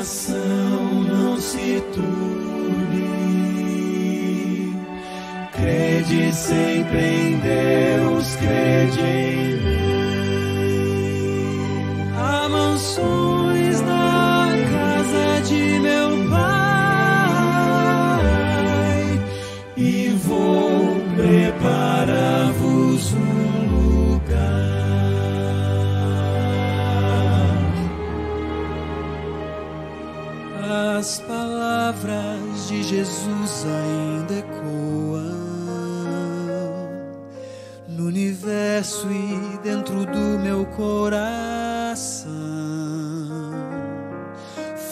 coração não se turbe. Crede sempre em Deus, crede em mim. Há mansões na casa de meu Pai, e vou preparar-vos um lugar. As palavras de Jesus ainda ecoam no universo e dentro do meu coração.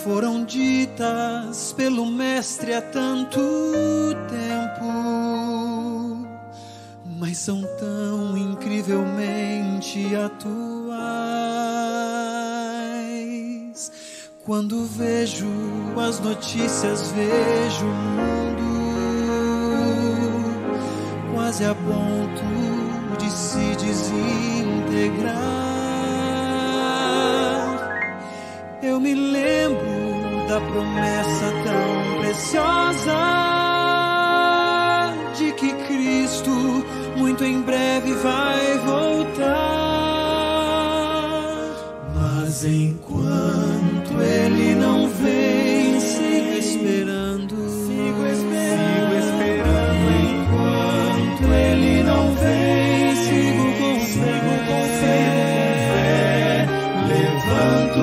Foram ditas pelo Mestre há tanto tempo, mas são tão incrivelmente atuais. Quando vejo as notícias, vejo o mundo quase a ponto de se desintegrar. Eu me lembro da promessa tão preciosa de que Cristo muito em breve vai voltar. Mas enquanto Ele não vem, sigo esperando. Enquanto Ele não vem, sigo com fé. Levanto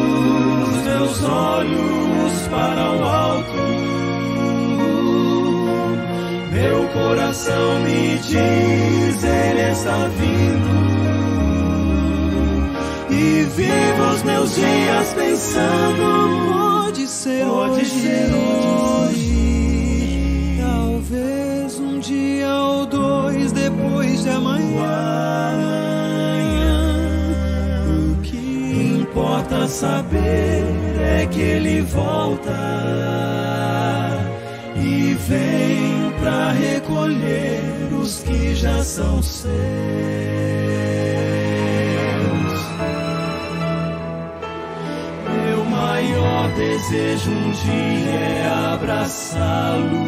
os meus olhos para o alto. Meu coração me diz, Ele está vindo. E vivo os meus dias pensando, pode ser hoje. Talvez um dia ou dois depois de amanhã. O que importa saber é que Ele volta e vem para recolher os que já são seus. Meu maior desejo um dia é abraçá-lo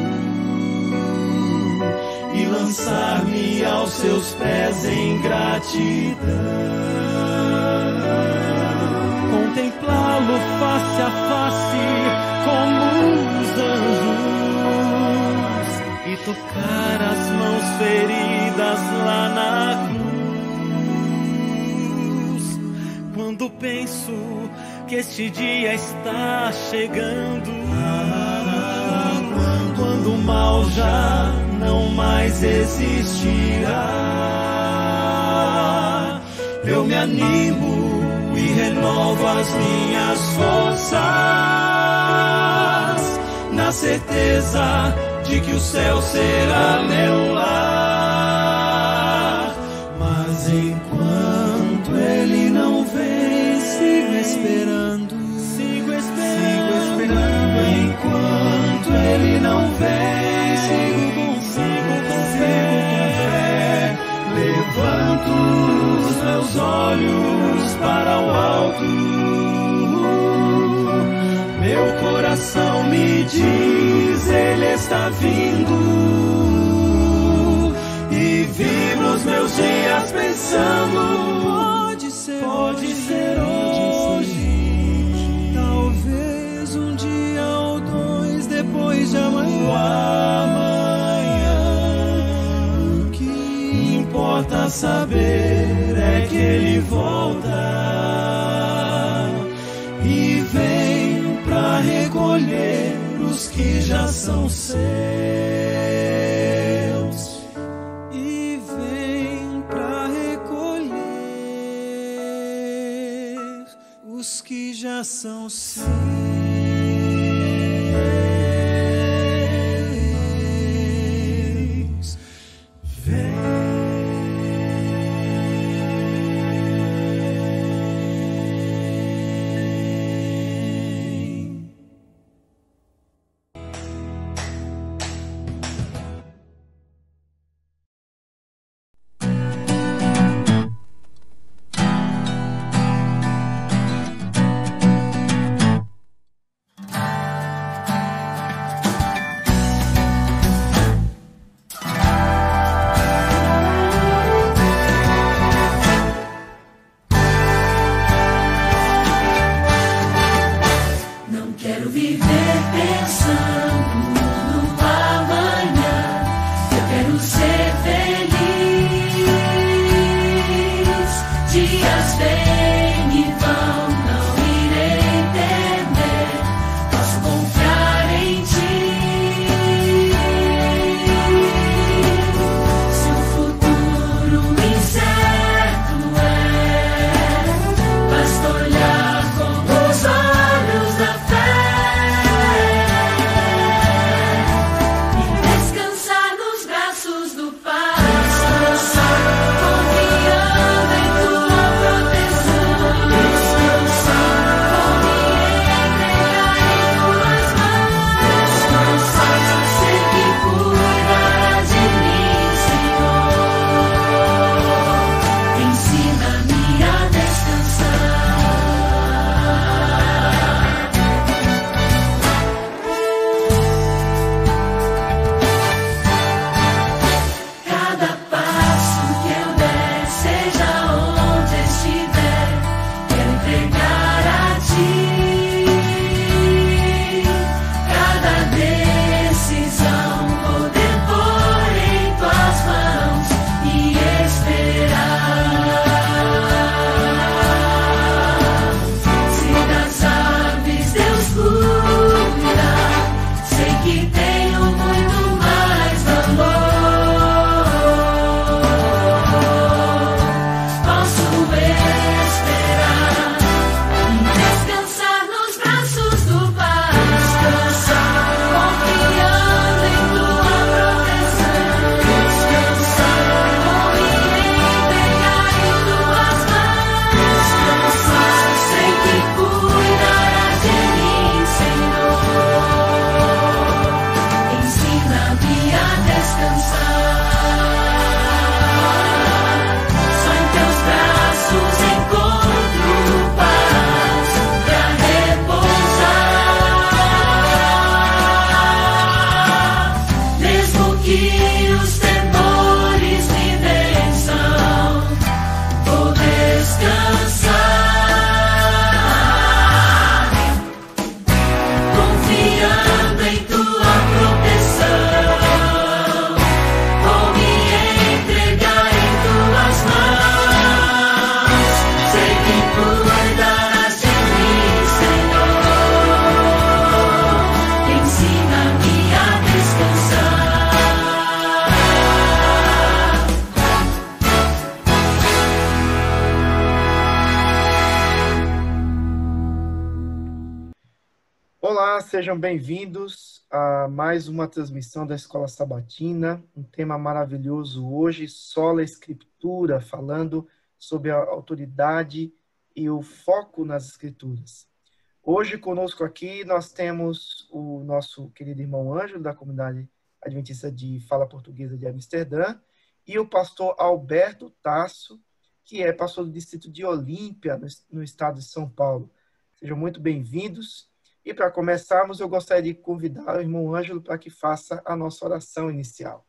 e lançar-me aos seus pés em gratidão. Contemplá-lo face a face como os anjos e tocar as mãos feridas lá na cruz. Quando penso que este dia está chegando, quando o mal já não mais existirá, eu me animo e renovo as minhas forças, na certeza de que o céu será meu lar. Mas enquanto Ele não vem, sigo esperando. Enquanto Ele não vem, sigo com fé. Levanto os meus olhos para o alto. Meu coração me diz, Ele está vindo. E vivo os meus dias pensando, pode ser hoje. Talvez um dia ou dois depois de amanhã. O que importa saber é que Ele volta e vem para recolher os que já são seus. E vem para recolher os que já são seus. Olá, sejam bem-vindos a mais uma transmissão da Escola Sabatina, um tema maravilhoso hoje, sola Escritura, falando sobre a autoridade e o foco nas Escrituras. Hoje conosco aqui nós temos o nosso querido irmão Ângelo, da comunidade adventista de fala portuguesa de Amsterdã, e o pastor Alberto Tasso, que é pastor do distrito de Olímpia, no estado de São Paulo. Sejam muito bem-vindos. E para começarmos, eu gostaria de convidar o irmão Ângelo para que faça a nossa oração inicial.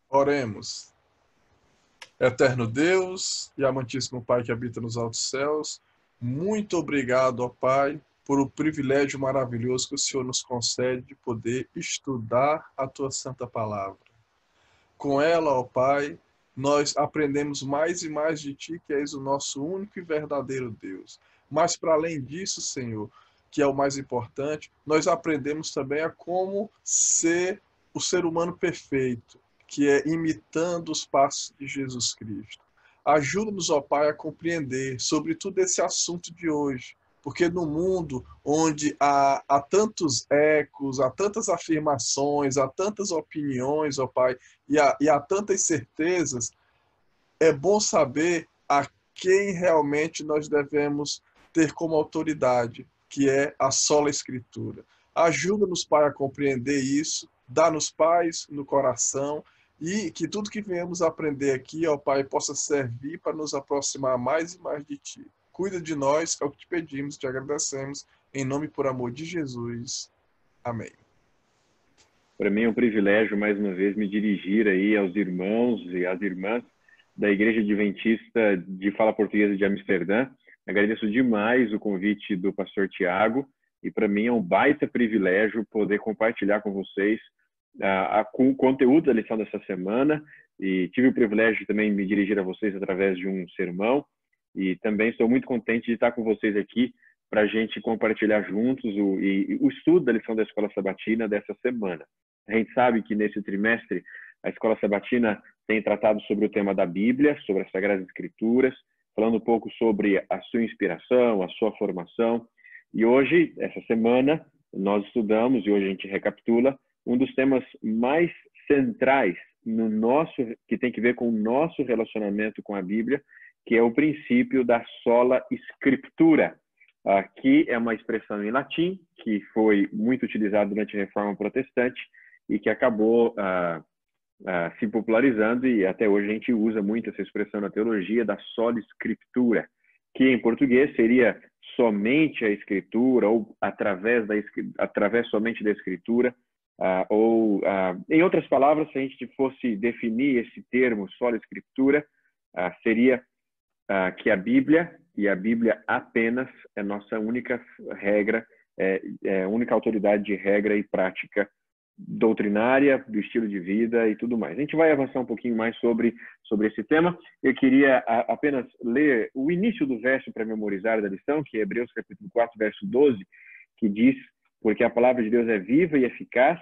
Oremos. Eterno Deus e amantíssimo Pai que habita nos altos céus, muito obrigado, ó Pai, por o privilégio maravilhoso que o Senhor nos concede de poder estudar a Tua Santa Palavra. Com ela, ó Pai, nós aprendemos mais e mais de Ti, que és o nosso único e verdadeiro Deus. Mas, para além disso, Senhor, que é o mais importante, nós aprendemos também a como ser o ser humano perfeito, que é imitando os passos de Jesus Cristo. Ajuda-nos, ó Pai, a compreender, sobretudo, esse assunto de hoje, porque no mundo onde há tantos ecos, há tantas afirmações, há tantas opiniões, ó Pai, e há tantas certezas, é bom saber a quem realmente nós devemos ter como autoridade, que é a sola Escritura. Ajuda-nos, Pai, a compreender isso, dá-nos paz no coração e que tudo que venhamos aprender aqui, ó Pai, possa servir para nos aproximar mais e mais de Ti. Cuida de nós, é o que te pedimos, te agradecemos, em nome e por amor de Jesus. Amém. Para mim é um privilégio, mais uma vez, me dirigir aí aos irmãos e às irmãs da Igreja Adventista de Fala Portuguesa de Amsterdã. Agradeço demais o convite do pastor Tiago e para mim é um baita privilégio poder compartilhar com vocês o conteúdo da lição dessa semana e tive o privilégio também de me dirigir a vocês através de um sermão e também estou muito contente de estar com vocês aqui para a gente compartilhar juntos o estudo da lição da Escola Sabatina dessa semana. A gente sabe que nesse trimestre a Escola Sabatina tem tratado sobre o tema da Bíblia, sobre as Sagradas Escrituras, falando um pouco sobre a sua inspiração, a sua formação. E hoje, essa semana, nós estudamos, e hoje a gente recapitula, um dos temas mais centrais que tem que ver com o nosso relacionamento com a Bíblia, que é o princípio da sola Scriptura. Aqui é uma expressão em latim, que foi muito utilizada durante a Reforma Protestante e que acabou se popularizando e até hoje a gente usa muito essa expressão na teologia da sola Scriptura, que em português seria somente a Escritura ou através somente da Escritura, em outras palavras, se a gente fosse definir esse termo sola Scriptura, seria que a Bíblia e a Bíblia apenas é nossa única regra, única autoridade de regra e prática doutrinária, do estilo de vida e tudo mais. A gente vai avançar um pouquinho mais sobre esse tema. Eu queria apenas ler o início do verso para memorizar da lição, que é Hebreus capítulo 4, verso 12, que diz: porque a palavra de Deus é viva e eficaz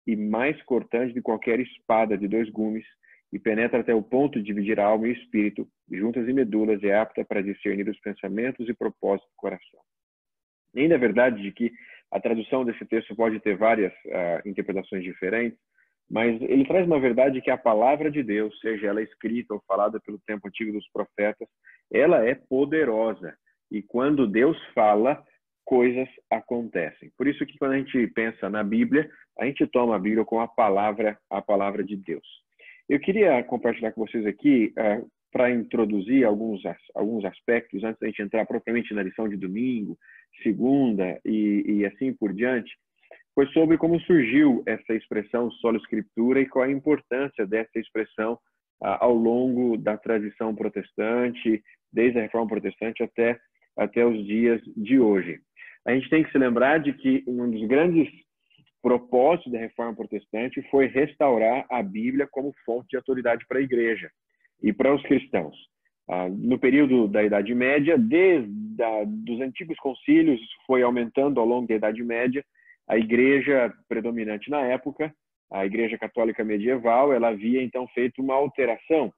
e mais cortante de qualquer espada de dois gumes e penetra até o ponto de dividir a alma e o espírito, juntas e medulas, e é apta para discernir os pensamentos e propósitos do coração. E ainda é verdade de que a tradução desse texto pode ter várias interpretações diferentes, mas ele traz uma verdade que a palavra de Deus, seja ela escrita ou falada pelo tempo antigo dos profetas, ela é poderosa. E quando Deus fala, coisas acontecem. Por isso que quando a gente pensa na Bíblia, a gente toma a Bíblia com a palavra de Deus. Eu queria compartilhar com vocês aqui, para introduzir alguns aspectos, antes da gente entrar propriamente na lição de domingo, segunda e assim por diante, foi sobre como surgiu essa expressão sola Escritura e qual a importância dessa expressão ao longo da tradição protestante, desde a Reforma Protestante até os dias de hoje. A gente tem que se lembrar de que um dos grandes propósitos da Reforma Protestante foi restaurar a Bíblia como fonte de autoridade para a Igreja e para os cristãos. No período da Idade Média, dos antigos concílios, isso foi aumentando ao longo da Idade Média, a Igreja predominante na época, a Igreja Católica Medieval, ela havia então feito uma alteração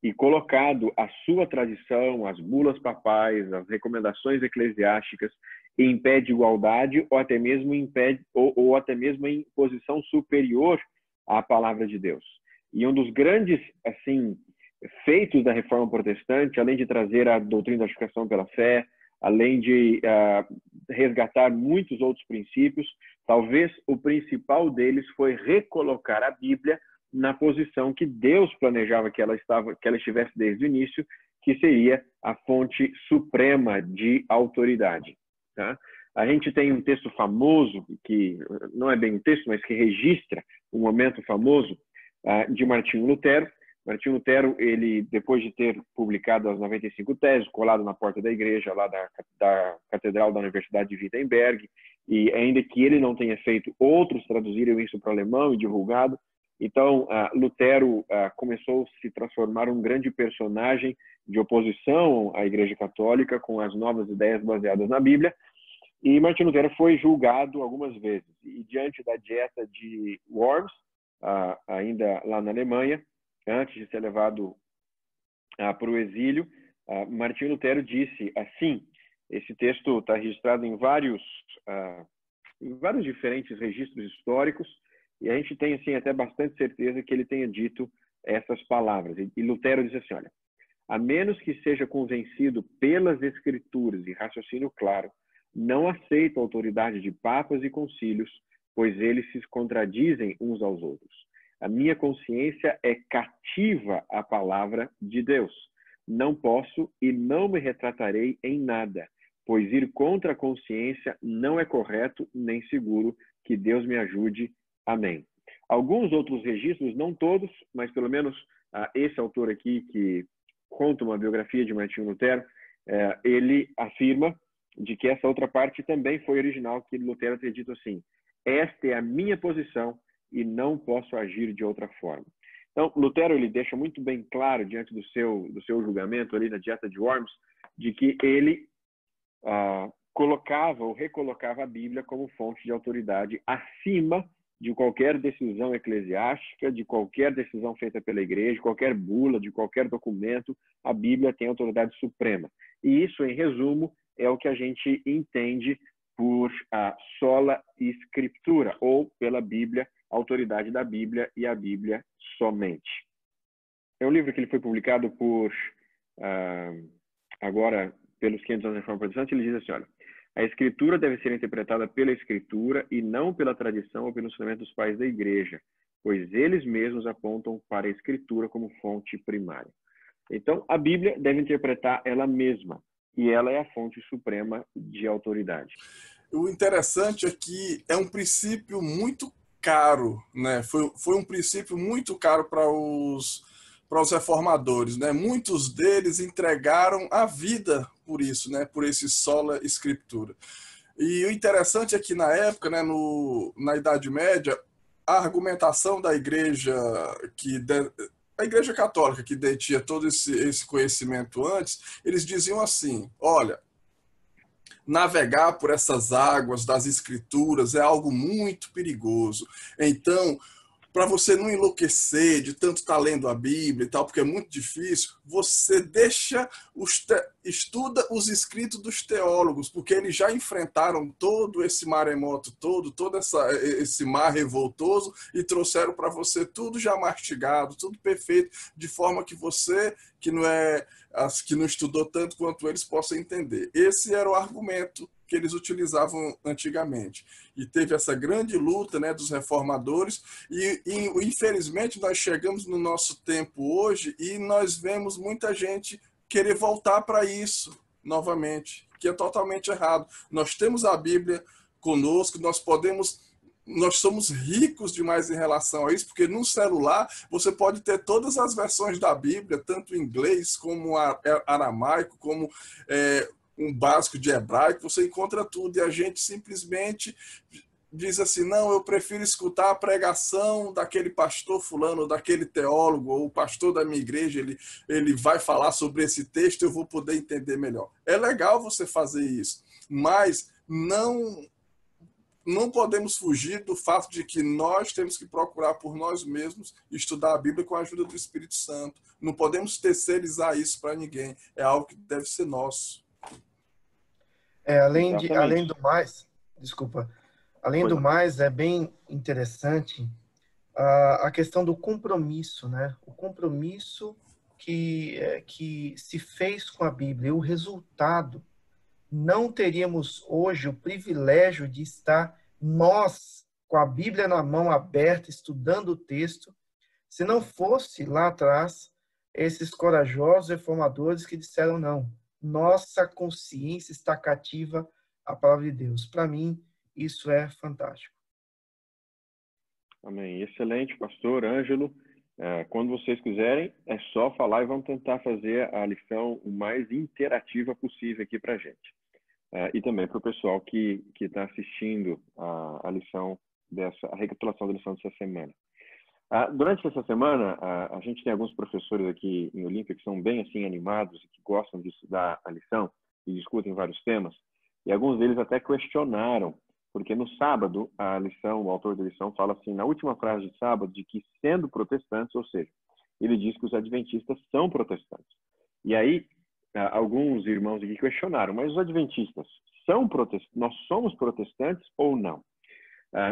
e colocado a sua tradição, as bulas papais, as recomendações eclesiásticas em pé de igualdade ou até mesmo em pé ou até mesmo em posição superior à palavra de Deus. E um dos grandes assim feitos da Reforma Protestante, além de trazer a doutrina da justificação pela fé, além de resgatar muitos outros princípios, talvez o principal deles foi recolocar a Bíblia na posição que Deus planejava que ela estivesse desde o início, que seria a fonte suprema de autoridade. Tá? A gente tem um texto famoso, que não é bem um texto, mas que registra um momento famoso de Martinho Lutero. Martinho Lutero, ele, depois de ter publicado as 95 teses, colado na porta da igreja, lá da Catedral da Universidade de Wittenberg, e ainda que ele não tenha feito, outros traduziram isso para o alemão e divulgado. Então, Lutero começou a se transformar um grande personagem de oposição à Igreja Católica, com as novas ideias baseadas na Bíblia. E Martinho Lutero foi julgado algumas vezes. E diante da dieta de Worms, ainda lá na Alemanha, antes de ser levado para o exílio, Martinho Lutero disse assim, esse texto está registrado em vários diferentes registros históricos, e a gente tem assim até bastante certeza que ele tenha dito essas palavras. E Lutero diz assim, olha, a menos que seja convencido pelas Escrituras e raciocínio claro, não aceito a autoridade de papas e concílios, pois eles se contradizem uns aos outros. A minha consciência é cativa à palavra de Deus. Não posso e não me retratarei em nada, pois ir contra a consciência não é correto nem seguro. Que Deus me ajude. Amém. Alguns outros registros, não todos, mas pelo menos esse autor aqui, que conta uma biografia de Martinho Lutero, ele afirma de que essa outra parte também foi original, que Lutero ter dito assim, esta é a minha posição e não posso agir de outra forma. Então, Lutero, ele deixa muito bem claro, diante do seu julgamento ali na dieta de Worms, de que ele colocava ou recolocava a Bíblia como fonte de autoridade acima de qualquer decisão eclesiástica, de qualquer decisão feita pela igreja, de qualquer bula, de qualquer documento. A Bíblia tem autoridade suprema. E isso, em resumo, é o que a gente entende por sola escritura, ou pela Bíblia, a autoridade da Bíblia e a Bíblia somente. É um livro que ele foi publicado agora pelos 500 anos da Reforma Protestante. Ele diz assim, olha, a Escritura deve ser interpretada pela Escritura e não pela tradição ou pelo ensinamento dos pais da Igreja, pois eles mesmos apontam para a Escritura como fonte primária. Então, a Bíblia deve interpretar ela mesma, e ela é a fonte suprema de autoridade. O interessante é que é um princípio muito caro, né? Foi um princípio muito caro para os reformadores, né? Muitos deles entregaram a vida por isso, né? Por esse sola escritura. E o interessante é que na época, né? Na Idade Média, a argumentação da igreja a Igreja Católica, que detinha todo esse conhecimento antes, eles diziam assim, olha, navegar por essas águas das Escrituras é algo muito perigoso. Então, para você não enlouquecer de tanto estar lendo a Bíblia e tal, porque é muito difícil, você estuda os escritos dos teólogos, porque eles já enfrentaram todo esse maremoto todo esse mar revoltoso e trouxeram para você tudo já mastigado, tudo perfeito, de forma que você, que não estudou tanto quanto eles, possa entender. Esse era o argumento que eles utilizavam antigamente. E teve essa grande luta, né, dos reformadores, e infelizmente nós chegamos no nosso tempo hoje e nós vemos muita gente querer voltar para isso novamente, que é totalmente errado. Nós temos a Bíblia conosco, nós somos ricos demais em relação a isso, porque no celular você pode ter todas as versões da Bíblia, tanto em inglês como aramaico, como um básico de hebraico, você encontra tudo, e a gente simplesmente diz assim, não, eu prefiro escutar a pregação daquele pastor fulano, daquele teólogo, ou o pastor da minha igreja, ele vai falar sobre esse texto, eu vou poder entender melhor. É legal você fazer isso, mas não podemos fugir do fato de que nós temos que procurar por nós mesmos estudar a Bíblia com a ajuda do Espírito Santo. Não podemos terceirizar isso para ninguém, é algo que deve ser nosso. Além Exatamente. do mais, desculpa, além Pois do não. mais, é bem interessante a questão do compromisso, né? O compromisso que se fez com a Bíblia, o resultado. Não teríamos hoje o privilégio de estar nós, com a Bíblia na mão aberta, estudando o texto, se não fosse lá atrás esses corajosos reformadores que disseram não. Nossa consciência está cativa à palavra de Deus. Para mim, isso é fantástico. Amém. Excelente, pastor Ângelo. Quando vocês quiserem, é só falar e vamos tentar fazer a lição o mais interativa possível aqui para a gente. E também para o pessoal que está assistindo a lição a recapitulação da lição dessa semana. Durante essa semana, a gente tem alguns professores aqui em Olímpia que são bem assim animados e que gostam de estudar a lição e discutem vários temas. E alguns deles até questionaram, porque no sábado, a lição, o autor da lição fala assim, na última frase de sábado, de que sendo protestantes, ou seja, ele diz que os adventistas são protestantes. E aí, alguns irmãos aqui questionaram, mas os adventistas são protestantes? Nós somos protestantes ou não?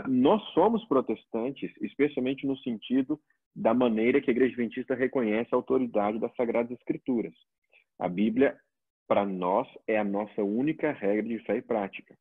Nós somos protestantes, especialmente no sentido da maneira que a Igreja Adventista reconhece a autoridade das Sagradas Escrituras. A Bíblia, para nós, é a nossa única regra de fé e prática.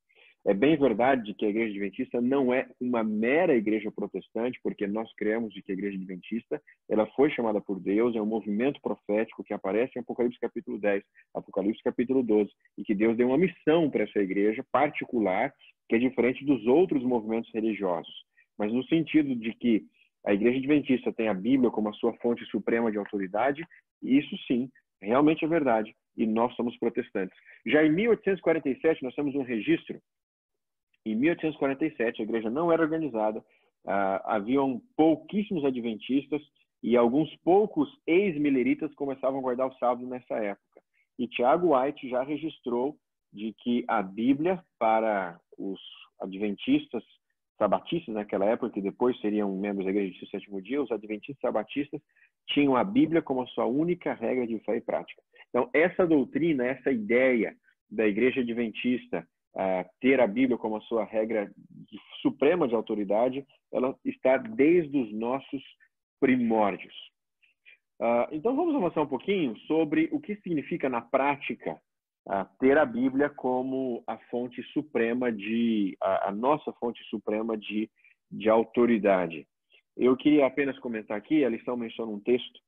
É bem verdade que a Igreja Adventista não é uma mera igreja protestante, porque nós cremos de que a Igreja Adventista ela foi chamada por Deus, é um movimento profético que aparece em Apocalipse capítulo 10, Apocalipse capítulo 12, e que Deus deu uma missão para essa igreja particular, que é diferente dos outros movimentos religiosos. Mas no sentido de que a Igreja Adventista tem a Bíblia como a sua fonte suprema de autoridade, isso sim, realmente é verdade, e nós somos protestantes. Já em 1847, nós temos um registro. Em 1847, a igreja não era organizada, haviam pouquíssimos adventistas e alguns poucos ex-mileritas começavam a guardar o sábado nessa época. E Tiago White já registrou de que a Bíblia, para os adventistas sabatistas naquela época, que depois seriam membros da igreja de sétimo dia, os adventistas sabatistas tinham a Bíblia como a sua única regra de fé e prática. Então, essa doutrina, essa ideia da igreja adventista ter a Bíblia como a sua regra suprema de autoridade, ela está desde os nossos primórdios. Então, vamos avançar um pouquinho sobre o que significa na prática ter a Bíblia como a fonte suprema a nossa fonte suprema de autoridade. Eu queria apenas comentar aqui, a lição menciona um texto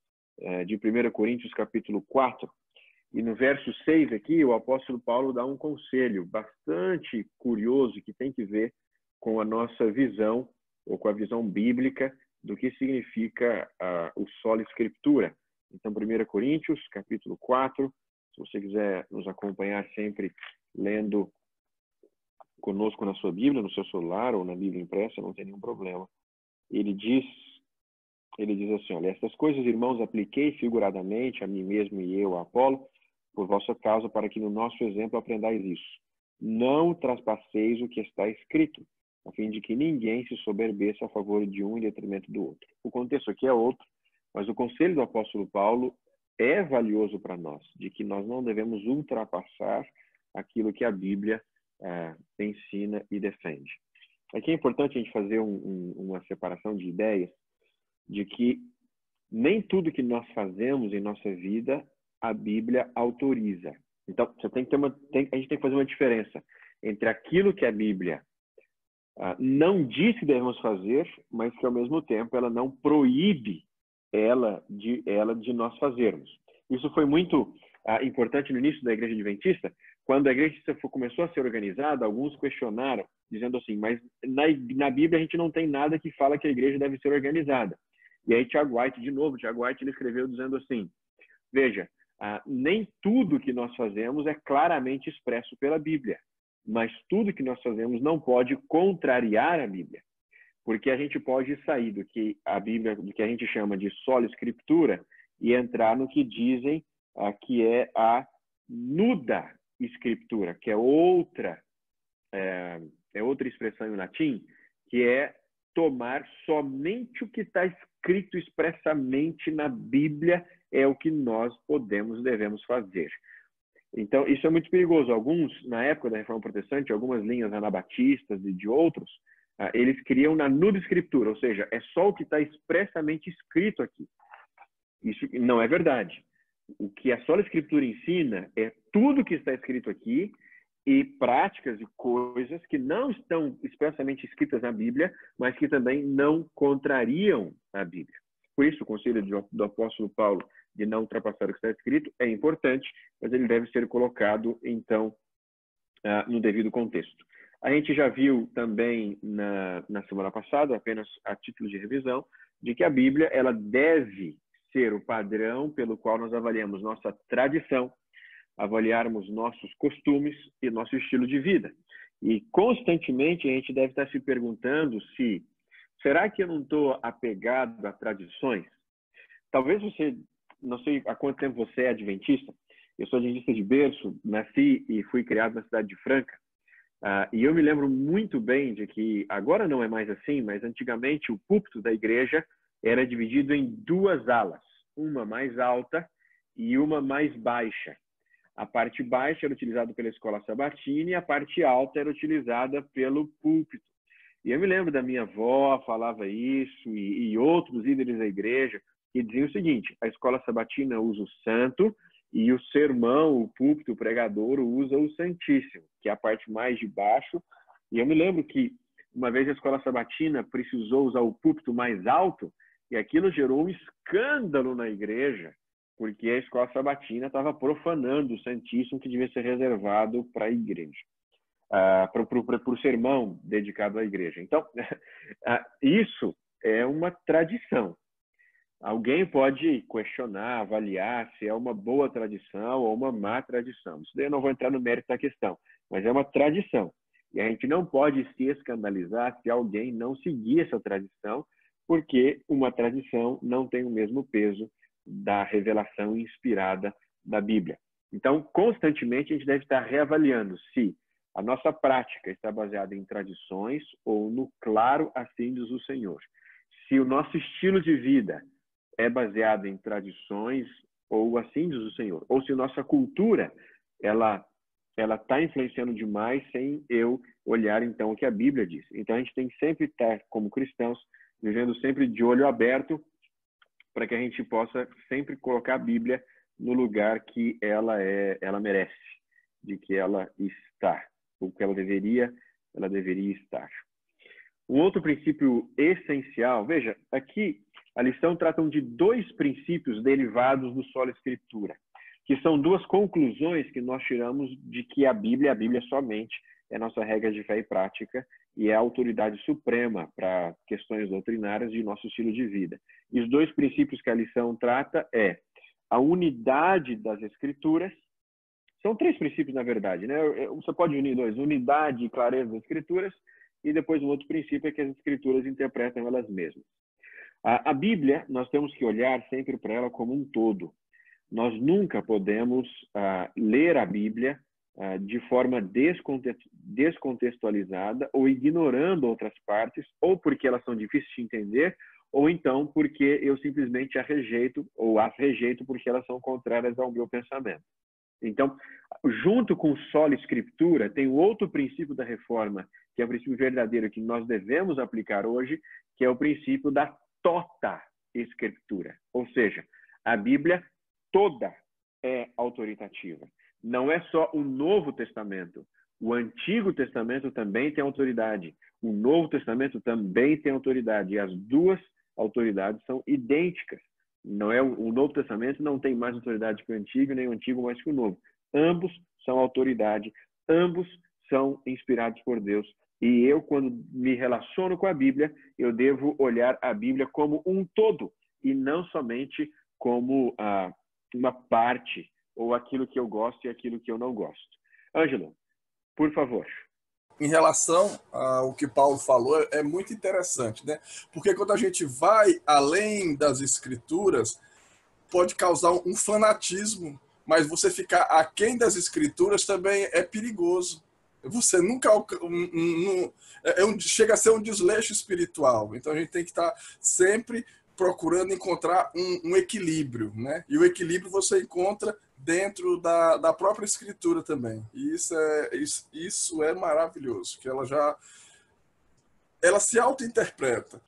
de 1 Coríntios capítulo 4, e no verso 6 aqui, o apóstolo Paulo dá um conselho bastante curioso que tem que ver com a nossa visão, ou com a visão bíblica, do que significa o sola escritura. Então, 1 Coríntios, capítulo 4, se você quiser nos acompanhar sempre lendo conosco na sua Bíblia, no seu celular ou na Bíblia impressa, não tem nenhum problema. Ele diz assim, olha, estas coisas, irmãos, apliquei figuradamente a mim mesmo e eu a Apolo, por vossa causa, para que no nosso exemplo aprendais isso. Não traspasseis o que está escrito, a fim de que ninguém se soberbeça a favor de um em detrimento do outro. O contexto aqui é outro, mas o conselho do apóstolo Paulo é valioso para nós, de que nós não devemos ultrapassar aquilo que a Bíblia ensina e defende. Aqui é importante a gente fazer uma separação de ideias, de que nem tudo que nós fazemos em nossa vida a Bíblia autoriza. Então, a gente tem que fazer uma diferença entre aquilo que a Bíblia não diz que devemos fazer, mas que ao mesmo tempo ela não proíbe ela de nós fazermos. Isso foi muito importante no início da Igreja Adventista. Quando a Igreja Adventista começou a ser organizada, alguns questionaram, dizendo assim, mas na Bíblia a gente não tem nada que fala que a igreja deve ser organizada. E aí Tiago White ele escreveu dizendo assim, veja, nem tudo que nós fazemos é claramente expresso pela Bíblia, mas tudo que nós fazemos não pode contrariar a Bíblia, porque a gente pode sair do que a Bíblia, do que a gente chama de sola escritura, e entrar no que dizem que é a nuda escritura, que é outra expressão em latim, que é tomar somente o que está escrito expressamente na Bíblia é o que nós devemos fazer. Então, isso é muito perigoso. Alguns, na época da Reforma Protestante, algumas linhas anabatistas e de outros, eles criam na nuda escritura, ou seja, é só o que está expressamente escrito aqui. Isso não é verdade. O que a sola escritura ensina é tudo que está escrito aqui e práticas e coisas que não estão expressamente escritas na Bíblia, mas que também não contrariam a Bíblia. Por isso, o conselho do apóstolo Paulo de não ultrapassar o que está escrito é importante, mas ele deve ser colocado, então, no devido contexto. A gente já viu também na semana passada, apenas a título de revisão, de que a Bíblia ela deve ser o padrão pelo qual nós avaliamos nossa tradição, avaliarmos nossos costumes e nosso estilo de vida. E constantemente a gente deve estar se perguntando se, será que eu não estou apegado a tradições? Talvez você, não sei há quanto tempo você é adventista, eu sou adventista de berço, nasci e fui criado na cidade de Franca, e eu me lembro muito bem de que, agora não é mais assim, mas antigamente o púlpito da igreja era dividido em duas alas, uma mais alta e uma mais baixa. A parte baixa era utilizada pela escola sabatina e a parte alta era utilizada pelo púlpito. E eu me lembro da minha avó, falava isso, e outros líderes da igreja, que diziam o seguinte: a escola sabatina usa o santo e o sermão, o púlpito, o pregador, usa o santíssimo, que é a parte mais de baixo. E eu me lembro que uma vez a escola sabatina precisou usar o púlpito mais alto e aquilo gerou um escândalo na igreja, porque a escola sabatina estava profanando o santíssimo que devia ser reservado para a igreja, para o sermão dedicado à igreja. Então, isso é uma tradição. Alguém pode questionar, avaliar se é uma boa tradição ou uma má tradição. Isso daí eu não vou entrar no mérito da questão, mas é uma tradição. E a gente não pode se escandalizar se alguém não seguir essa tradição, porque uma tradição não tem o mesmo peso da revelação inspirada da Bíblia. Então, constantemente, a gente deve estar reavaliando se a nossa prática está baseada em tradições ou no claro assim diz o Senhor. Se o nosso estilo de vida é baseado em tradições ou assim diz o Senhor. Ou se nossa cultura, ela está influenciando demais sem eu olhar, então, o que a Bíblia diz. Então, a gente tem que sempre estar, como cristãos, vivendo sempre de olho aberto para que a gente possa sempre colocar a Bíblia no lugar que ela merece, de que ela está, ou que ela deveria estar. Um outro princípio essencial, veja, aqui a lição trata de dois princípios derivados do sola escritura, que são duas conclusões que nós tiramos de que a Bíblia somente é nossa regra de fé e prática e é a autoridade suprema para questões doutrinárias de nosso estilo de vida. E os dois princípios que a lição trata é a unidade das escrituras. São três princípios, na verdade, né? Você pode unir dois: unidade e clareza das escrituras, e depois um outro princípio é que as escrituras interpretam elas mesmas. A Bíblia, nós temos que olhar sempre para ela como um todo. Nós nunca podemos ler a Bíblia de forma descontextualizada ou ignorando outras partes, ou porque elas são difíceis de entender, ou então porque eu simplesmente as rejeito porque elas são contrárias ao meu pensamento. Então, junto com sola escritura, tem outro princípio da reforma, que é o princípio verdadeiro que nós devemos aplicar hoje, que é o princípio da tota escritura. Ou seja, a Bíblia toda é autoritativa. Não é só o Novo Testamento. O Antigo Testamento também tem autoridade. O Novo Testamento também tem autoridade. E as duas autoridades são idênticas. O Novo Testamento não tem mais autoridade que o Antigo, nem o Antigo mais que o Novo. Ambos são autoridade. Ambos são inspirados por Deus. E eu, quando me relaciono com a Bíblia, eu devo olhar a Bíblia como um todo e não somente como uma parte ou aquilo que eu gosto e aquilo que eu não gosto. Ângelo, por favor. Em relação ao que Paulo falou, é muito interessante, né? Porque quando a gente vai além das escrituras, pode causar um fanatismo, mas você ficar aquém das escrituras também é perigoso. Você nunca chega a ser um desleixo espiritual. Então a gente tem que estar sempre procurando encontrar um equilíbrio, né? E o equilíbrio você encontra dentro da própria escritura também. E isso é maravilhoso, que ela se auto-interpreta.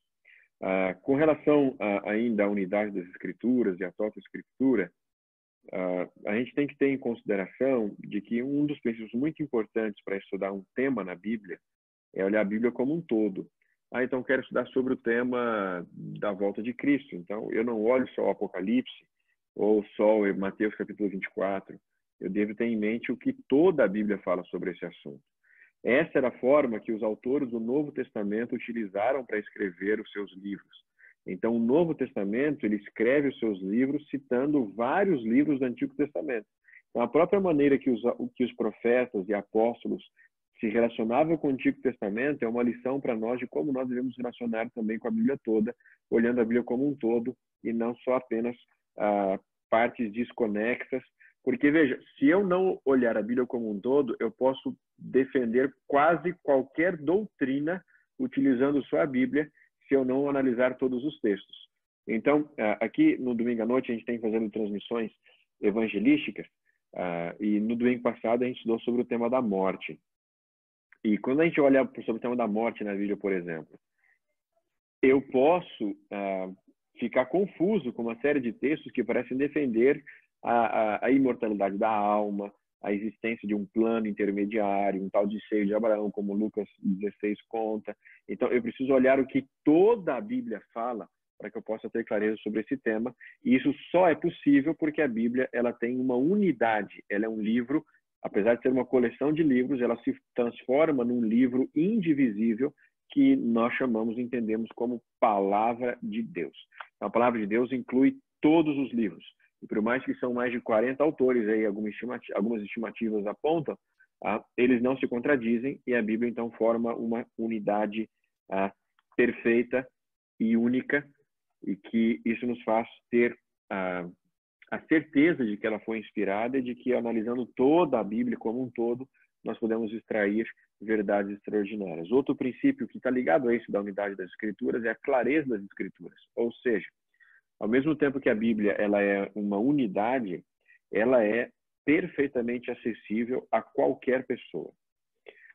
Com relação ainda à unidade das escrituras e à própria escritura, a gente tem que ter em consideração de que um dos princípios muito importantes para estudar um tema na Bíblia é olhar a Bíblia como um todo. Então quero estudar sobre o tema da volta de Cristo. Então eu não olho só o Apocalipse ou só o Mateus capítulo 24. Eu devo ter em mente o que toda a Bíblia fala sobre esse assunto. Essa era a forma que os autores do Novo Testamento utilizaram para escrever os seus livros. Então, o Novo Testamento, ele escreve os seus livros citando vários livros do Antigo Testamento. Então, a própria maneira que os profetas e apóstolos se relacionavam com o Antigo Testamento é uma lição para nós de como nós devemos relacionar também com a Bíblia toda, olhando a Bíblia como um todo e não só apenas partes desconexas. Porque, veja, se eu não olhar a Bíblia como um todo, eu posso defender quase qualquer doutrina utilizando só a Bíblia, se eu não analisar todos os textos. Então, aqui no domingo à noite, a gente tem fazendo transmissões evangelísticas, e no domingo passado a gente estudou sobre o tema da morte. E quando a gente olha sobre o tema da morte na Bíblia, por exemplo, eu posso ficar confuso com uma série de textos que parecem defender a imortalidade da alma, a existência de um plano intermediário, um tal de seio de Abraão, como Lucas 16 conta. Então, eu preciso olhar o que toda a Bíblia fala para que eu possa ter clareza sobre esse tema. E isso só é possível porque a Bíblia ela tem uma unidade. Ela é um livro, apesar de ser uma coleção de livros, ela se transforma num livro indivisível que nós chamamos e entendemos como Palavra de Deus. A Palavra de Deus inclui todos os livros. E por mais que são mais de 40 autores, aí, algumas estimativas apontam, eles não se contradizem e a Bíblia, então, forma uma unidade perfeita e única, e que isso nos faz ter a certeza de que ela foi inspirada e de que, analisando toda a Bíblia como um todo, nós podemos extrair verdades extraordinárias. Outro princípio que está ligado a esse da unidade das Escrituras é a clareza das Escrituras, ou seja, ao mesmo tempo que a Bíblia ela é uma unidade, ela é perfeitamente acessível a qualquer pessoa.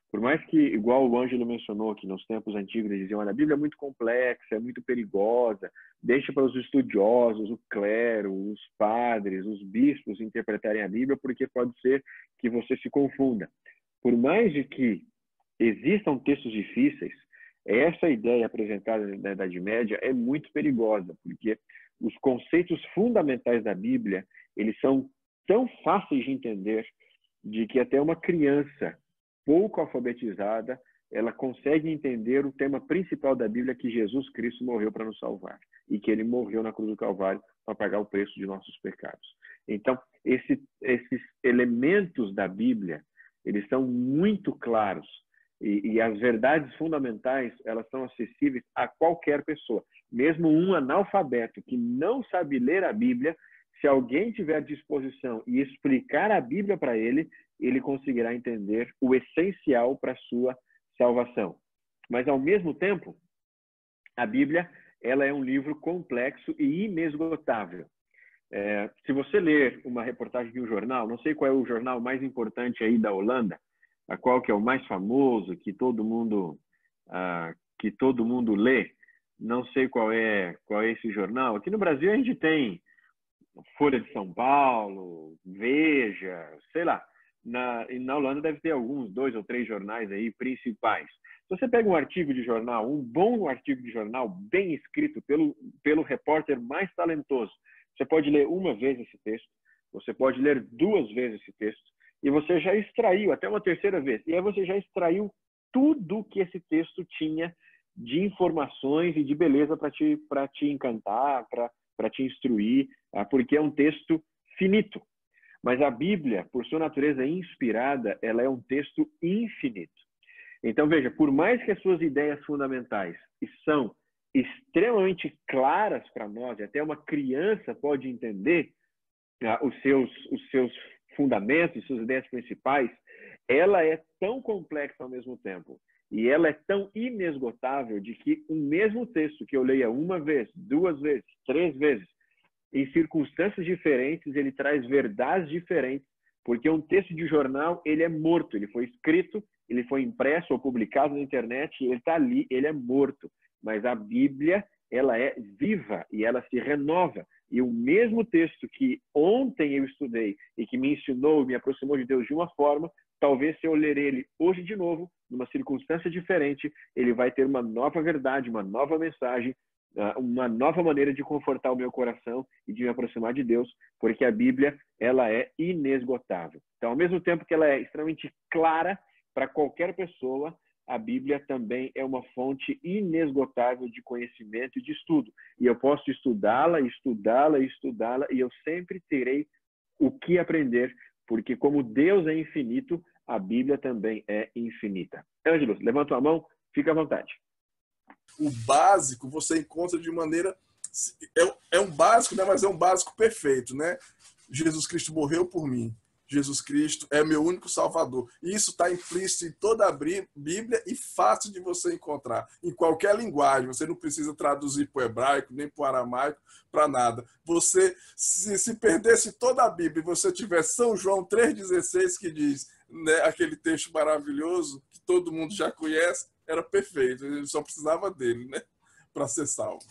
Por mais que, igual o Ângelo mencionou, que nos tempos antigos eles diziam, olha, a Bíblia é muito complexa, é muito perigosa, deixa para os estudiosos, o clero, os padres, os bispos interpretarem a Bíblia, porque pode ser que você se confunda. Por mais de que existam textos difíceis, essa ideia apresentada na Idade Média é muito perigosa, porque os conceitos fundamentais da Bíblia, eles são tão fáceis de entender, de que até uma criança pouco alfabetizada, ela consegue entender o tema principal da Bíblia, que Jesus Cristo morreu para nos salvar, e que ele morreu na cruz do Calvário para pagar o preço de nossos pecados. Então, esses elementos da Bíblia, eles são muito claros, e as verdades fundamentais, elas são acessíveis a qualquer pessoa. Mesmo um analfabeto que não sabe ler a Bíblia, se alguém tiver disposição e explicar a Bíblia para ele, ele conseguirá entender o essencial para a sua salvação. Mas, ao mesmo tempo, a Bíblia ela é um livro complexo e inesgotável. Se você ler uma reportagem de um jornal, não sei qual é o jornal mais importante aí da Holanda, a qual que é o mais famoso, que todo mundo lê, não sei qual é esse jornal. Aqui no Brasil a gente tem Folha de São Paulo, Veja, sei lá. Na Holanda deve ter alguns, 2 ou 3 jornais aí principais. Se você pega um artigo de jornal, um bom artigo de jornal, bem escrito pelo repórter mais talentoso, você pode ler uma vez esse texto, você pode ler 2 vezes esse texto, e você já extraiu, até uma terceira vez, e aí você já extraiu tudo que esse texto tinha de informações e de beleza para te encantar, para te instruir, porque é um texto finito. Mas a Bíblia, por sua natureza inspirada, ela é um texto infinito. Então, veja, por mais que as suas ideias fundamentais são extremamente claras para nós, e até uma criança pode entender os seus fundamentos, suas ideias principais, ela é tão complexa ao mesmo tempo E ela é tão inesgotável de que o mesmo texto que eu leia uma vez, 2 vezes, 3 vezes, em circunstâncias diferentes, ele traz verdades diferentes, porque um texto de jornal, ele é morto, ele foi escrito, ele foi impresso ou publicado na internet, ele está ali, ele é morto. Mas a Bíblia, ela é viva e ela se renova. E o mesmo texto que ontem eu estudei e que me ensinou, me aproximou de Deus de uma forma, talvez se eu ler ele hoje de novo, numa circunstância diferente, ele vai ter uma nova verdade, uma nova mensagem, uma nova maneira de confortar o meu coração e de me aproximar de Deus, porque a Bíblia, ela é inesgotável. Então, ao mesmo tempo que ela é extremamente clara para qualquer pessoa, a Bíblia também é uma fonte inesgotável de conhecimento e de estudo. E eu posso estudá-la, estudá-la, estudá-la, e eu sempre terei o que aprender, porque como Deus é infinito, a Bíblia também é infinita. Ângelo, levanta a mão, fica à vontade. O básico você encontra de maneira... É um básico, né? Mas é um básico perfeito, né? Jesus Cristo morreu por mim. Jesus Cristo é meu único salvador. E isso está implícito em toda a Bíblia e fácil de você encontrar. Em qualquer linguagem. Você não precisa traduzir para o hebraico, nem para o aramaico, para nada. Você, se perdesse toda a Bíblia e você tivesse São João 3,16, que diz, né, aquele texto maravilhoso que todo mundo já conhece, era perfeito. Ele só precisava dele, né, para ser salvo.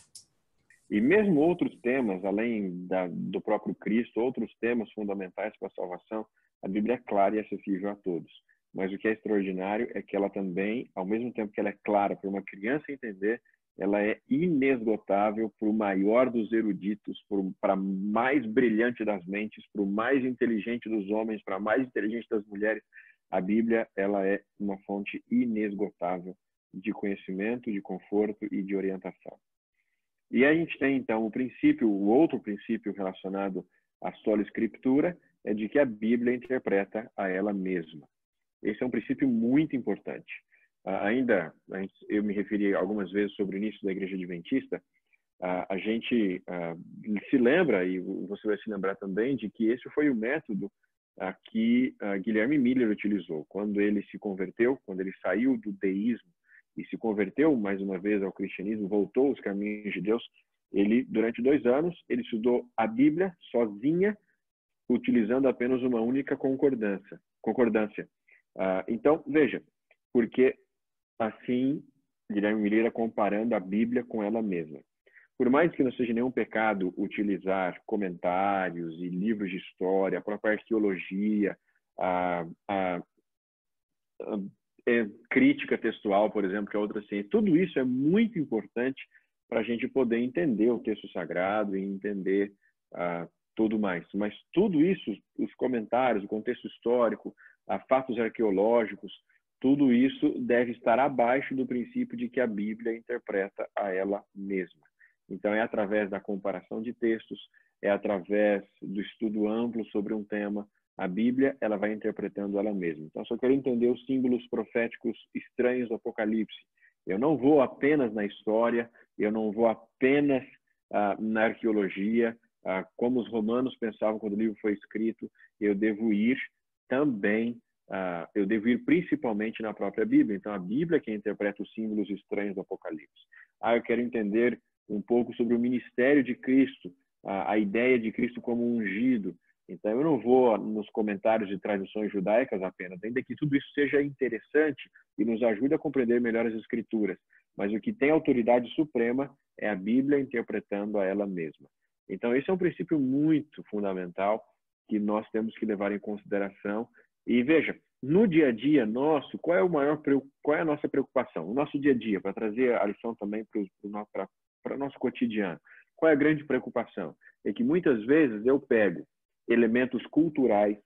E mesmo outros temas, além do próprio Cristo, outros temas fundamentais para a salvação, a Bíblia é clara e acessível a todos. Mas o que é extraordinário é que ela também, ao mesmo tempo que ela é clara para uma criança entender, ela é inesgotável para o maior dos eruditos, para a mais brilhante das mentes, para o mais inteligente dos homens, para a mais inteligente das mulheres. A Bíblia, ela é uma fonte inesgotável de conhecimento, de conforto e de orientação. E a gente tem, então, o outro princípio relacionado à sola escritura é de que a Bíblia interpreta a ela mesma. Esse é um princípio muito importante. Eu me referi algumas vezes sobre o início da Igreja Adventista, a gente se lembra, e você vai se lembrar também, de que esse foi o método que Guilherme Miller utilizou. Quando ele se converteu, quando ele saiu do deísmo, e se converteu mais uma vez ao cristianismo, voltou aos caminhos de Deus, ele, durante 2 anos, ele estudou a Bíblia sozinha, utilizando apenas uma única concordância. Então, veja, porque assim, Guilherme Miller comparando a Bíblia com ela mesma. Por mais que não seja nenhum pecado utilizar comentários e livros de história, a própria arqueologia, crítica textual, por exemplo, que é outra ciência. Tudo isso é muito importante para a gente poder entender o texto sagrado e entender tudo mais. Mas tudo isso, os comentários, o contexto histórico, fatos arqueológicos, tudo isso deve estar abaixo do princípio de que a Bíblia interpreta a ela mesma. Então, é através da comparação de textos, é através do estudo amplo sobre um tema. A Bíblia, ela vai interpretando ela mesma. Então, se eu quero entender os símbolos proféticos estranhos do Apocalipse, eu não vou apenas na história, eu não vou apenas na arqueologia, como os romanos pensavam quando o livro foi escrito, eu devo ir também, eu devo ir principalmente na própria Bíblia. Então, a Bíblia é quem interpreta os símbolos estranhos do Apocalipse. Eu quero entender um pouco sobre o ministério de Cristo, a ideia de Cristo como ungido. Então, eu não vou nos comentários de tradições judaicas apenas, ainda que tudo isso seja interessante e nos ajude a compreender melhor as Escrituras. Mas o que tem autoridade suprema é a Bíblia interpretando a ela mesma. Então, esse é um princípio muito fundamental que nós temos que levar em consideração. E veja, no dia a dia nosso, qual é a nossa preocupação? O nosso dia a dia, para trazer a lição também para o nosso cotidiano. Qual é a grande preocupação? É que muitas vezes eu pego elementos culturais,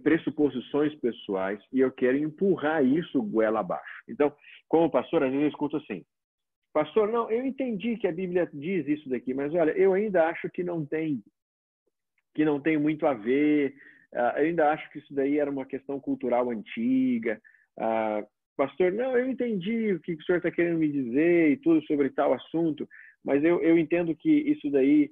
pressuposições pessoais, e eu quero empurrar isso goela abaixo. Então, como pastor, às vezes eu escuto assim, pastor, não, eu entendi que a Bíblia diz isso daqui, mas olha, eu ainda acho que não tem muito a ver, eu ainda acho que isso daí era uma questão cultural antiga. Pastor, não, eu entendi o que o senhor está querendo me dizer e tudo sobre tal assunto, mas eu entendo que isso daí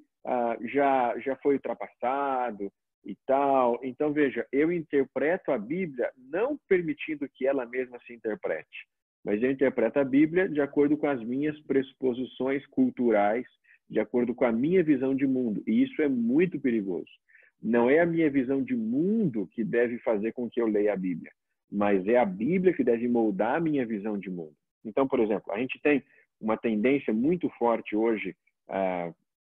já foi ultrapassado e tal. Então, veja, eu interpreto a Bíblia não permitindo que ela mesma se interprete, mas eu interpreto a Bíblia de acordo com as minhas pressuposições culturais, de acordo com a minha visão de mundo. E isso é muito perigoso. Não é a minha visão de mundo que deve fazer com que eu leia a Bíblia, mas é a Bíblia que deve moldar a minha visão de mundo. Então, por exemplo, a gente tem uma tendência muito forte hoje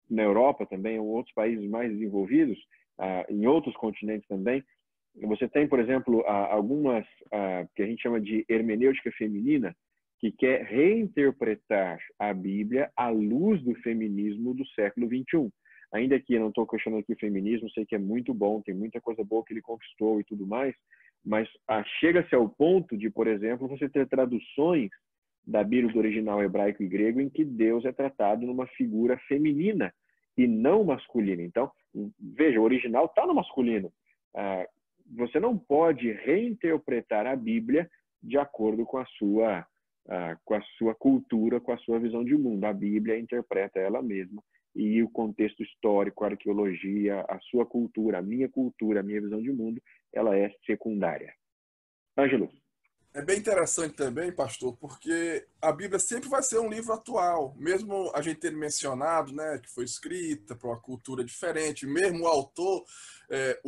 na Europa também, ou outros países mais desenvolvidos, em outros continentes também. Você tem, por exemplo, algumas que a gente chama de hermenêutica feminina, que quer reinterpretar a Bíblia à luz do feminismo do século XXI. Ainda que eu não estou questionando aqui o feminismo, sei que é muito bom, tem muita coisa boa que ele conquistou e tudo mais, mas chega-se ao ponto de, por exemplo, você ter traduções da Bíblia do original hebraico e grego em que Deus é tratado numa figura feminina e não masculina. Então, veja, o original está no masculino. Você não pode reinterpretar a Bíblia de acordo com a sua cultura, com a sua visão de mundo. A Bíblia interpreta ela mesma e o contexto histórico, a arqueologia, a sua cultura, a minha visão de mundo, ela é secundária. Ângelo. É bem interessante também, pastor, porque a Bíblia sempre vai ser um livro atual, mesmo a gente ter mencionado, né, que foi escrita para uma cultura diferente, mesmo o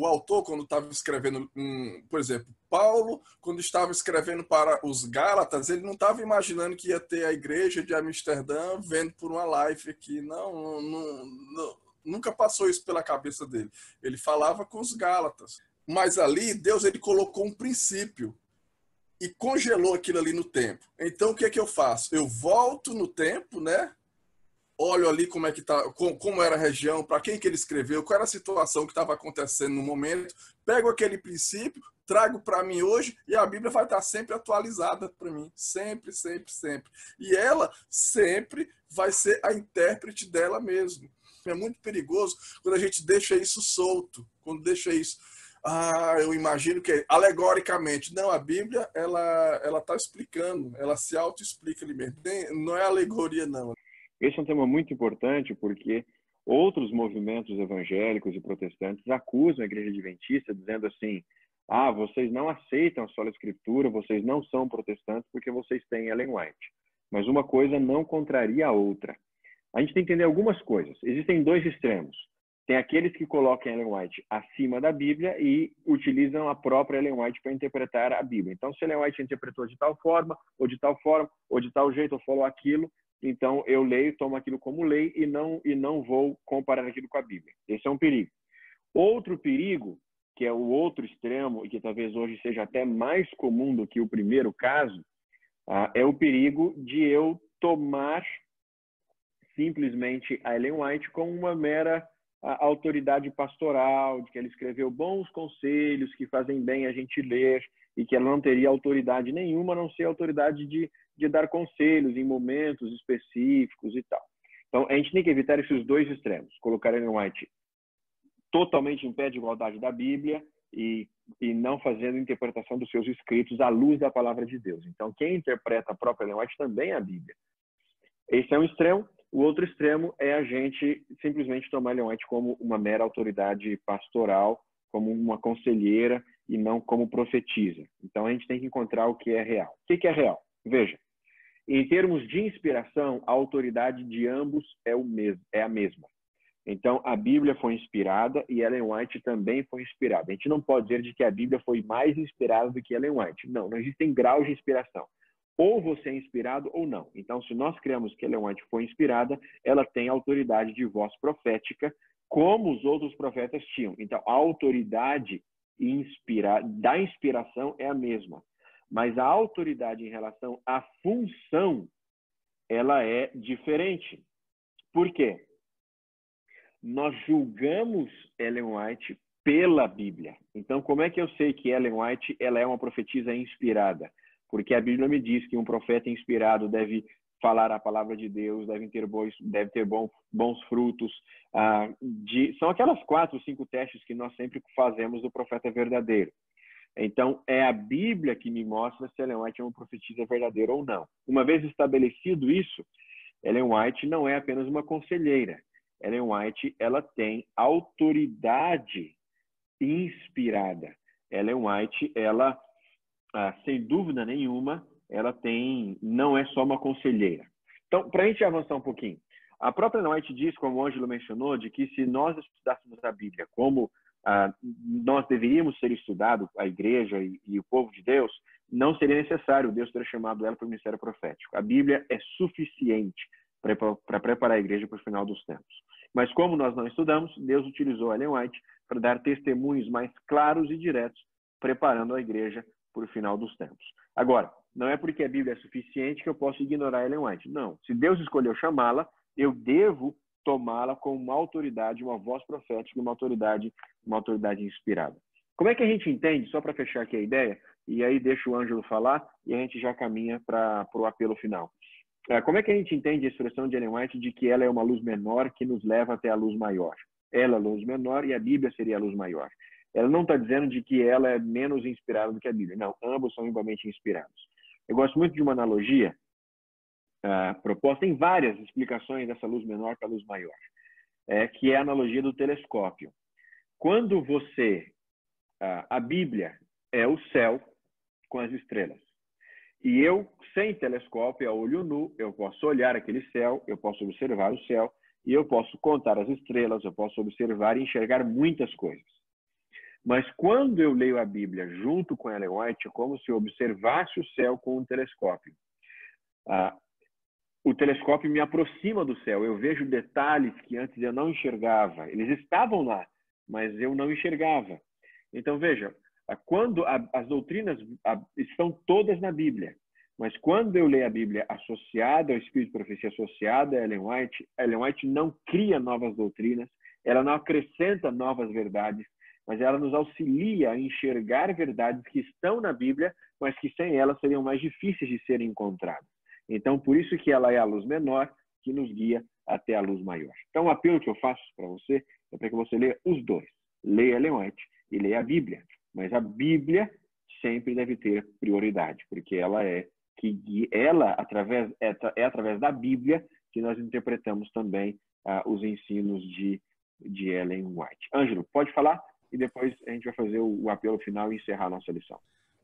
autor quando estava escrevendo, por exemplo, Paulo, quando estava escrevendo para os Gálatas, ele não estava imaginando que ia ter a igreja de Amsterdã vendo por uma live aqui, não, nunca passou isso pela cabeça dele. Ele falava com os Gálatas, mas ali Deus ele colocou um princípio e congelou aquilo ali no tempo. Então, o que é que eu faço? Eu volto no tempo, né? Olho ali como é que tá, como era a região, para quem que ele escreveu, qual era a situação que estava acontecendo no momento, pego aquele princípio, trago para mim hoje e a Bíblia vai estar sempre atualizada para mim, sempre, sempre, sempre. E ela sempre vai ser a intérprete dela mesmo. É muito perigoso quando a gente deixa isso solto, quando deixa isso eu imagino que alegoricamente. Não, a Bíblia, ela está explicando, ela se auto-explica ali mesmo. Não é alegoria, não. Esse é um tema muito importante porque outros movimentos evangélicos e protestantes acusam a Igreja Adventista dizendo assim, vocês não aceitam a sola Escritura, vocês não são protestantes porque vocês têm Ellen White. Mas uma coisa não contraria a outra. A gente tem que entender algumas coisas. Existem dois extremos. Tem aqueles que colocam Ellen White acima da Bíblia e utilizam a própria Ellen White para interpretar a Bíblia. Então, se Ellen White interpretou de tal forma, ou de tal forma, ou de tal jeito, ou falou aquilo, então eu leio, tomo aquilo como lei e não vou comparar aquilo com a Bíblia. Esse é um perigo. Outro perigo, que é o outro extremo, e que talvez hoje seja até mais comum do que o primeiro caso, é o perigo de eu tomar simplesmente a Ellen White como uma mera a autoridade pastoral, de que ela escreveu bons conselhos que fazem bem a gente ler e que ela não teria autoridade nenhuma, a não ser autoridade de dar conselhos em momentos específicos e tal. Então, a gente tem que evitar esses dois extremos, colocar Ellen White totalmente em pé de igualdade da Bíblia e não fazendo interpretação dos seus escritos à luz da palavra de Deus. Então, quem interpreta a própria Ellen White também é a Bíblia. Esse é um extremo. O outro extremo é a gente simplesmente tomar Ellen White como uma mera autoridade pastoral, como uma conselheira e não como profetisa. Então, a gente tem que encontrar o que é real. O que é real? Veja, em termos de inspiração, a autoridade de ambos é a mesma. Então, a Bíblia foi inspirada e Ellen White também foi inspirada. A gente não pode dizer de que a Bíblia foi mais inspirada do que Ellen White. Não existem graus de inspiração. Ou você é inspirado ou não. Então, se nós cremos que Ellen White foi inspirada, ela tem autoridade de voz profética, como os outros profetas tinham. Então, a autoridade da inspiração é a mesma. Mas a autoridade em relação à função, ela é diferente. Por quê? Nós julgamos Ellen White pela Bíblia. Então, como é que eu sei que Ellen White ela é uma profetisa inspirada? Porque a Bíblia me diz que um profeta inspirado deve falar a palavra de Deus, deve ter bons frutos. São aquelas 4 ou 5 testes que nós sempre fazemos do profeta verdadeiro. Então, é a Bíblia que me mostra se Ellen White é uma profetisa verdadeira ou não. Uma vez estabelecido isso, Ellen White não é apenas uma conselheira. Ellen White ela tem autoridade inspirada. Ellen White, ela sem dúvida nenhuma, ela não é só uma conselheira. Então, para a gente avançar um pouquinho, a própria Ellen White diz, como o Ângelo mencionou, de que se nós estudássemos a Bíblia como nós deveríamos ser estudados, a igreja e o povo de Deus, não seria necessário Deus ter chamado ela para o ministério profético. A Bíblia é suficiente para preparar a igreja para o final dos tempos. Mas como nós não estudamos, Deus utilizou Ellen White para dar testemunhos mais claros e diretos, preparando a igreja para o final dos tempos. Agora, não é porque a Bíblia é suficiente que eu posso ignorar Ellen White. Não. Se Deus escolheu chamá-la, eu devo tomá-la como uma autoridade, uma voz profética, uma autoridade inspirada. Como é que a gente entende, só para fechar aqui a ideia, e aí deixa o Ângelo falar e a gente já caminha para o apelo final. Como é que a gente entende a expressão de Ellen White de que ela é uma luz menor que nos leva até a luz maior? Ela é a luz menor e a Bíblia seria a luz maior. Ela não está dizendo de que ela é menos inspirada do que a Bíblia. Não, ambos são igualmente inspirados. Eu gosto muito de uma analogia proposta em várias explicações dessa luz menor para a luz maior, que é a analogia do telescópio. Quando a Bíblia é o céu com as estrelas. E eu, sem telescópio, a olho nu, eu posso olhar aquele céu, eu posso observar o céu, e eu posso contar as estrelas, eu posso observar e enxergar muitas coisas. Mas quando eu leio a Bíblia junto com Ellen White, é como se eu observasse o céu com um telescópio. O telescópio me aproxima do céu, eu vejo detalhes que antes eu não enxergava. Eles estavam lá, mas eu não enxergava. Então, veja, quando as doutrinas estão todas na Bíblia, mas quando eu leio a Bíblia associada ao Espírito de Profecia, associada a Ellen White não cria novas doutrinas, ela não acrescenta novas verdades, mas ela nos auxilia a enxergar verdades que estão na Bíblia, mas que sem ela seriam mais difíceis de serem encontradas. Então, por isso que ela é a luz menor que nos guia até a luz maior. Então, o apelo que eu faço para você é para que você leia os dois. Leia Ellen White e leia a Bíblia. Mas a Bíblia sempre deve ter prioridade, porque ela através da Bíblia que nós interpretamos também os ensinos de Ellen White. Ângelo, pode falar? E depois a gente vai fazer o apelo final e encerrar a nossa lição.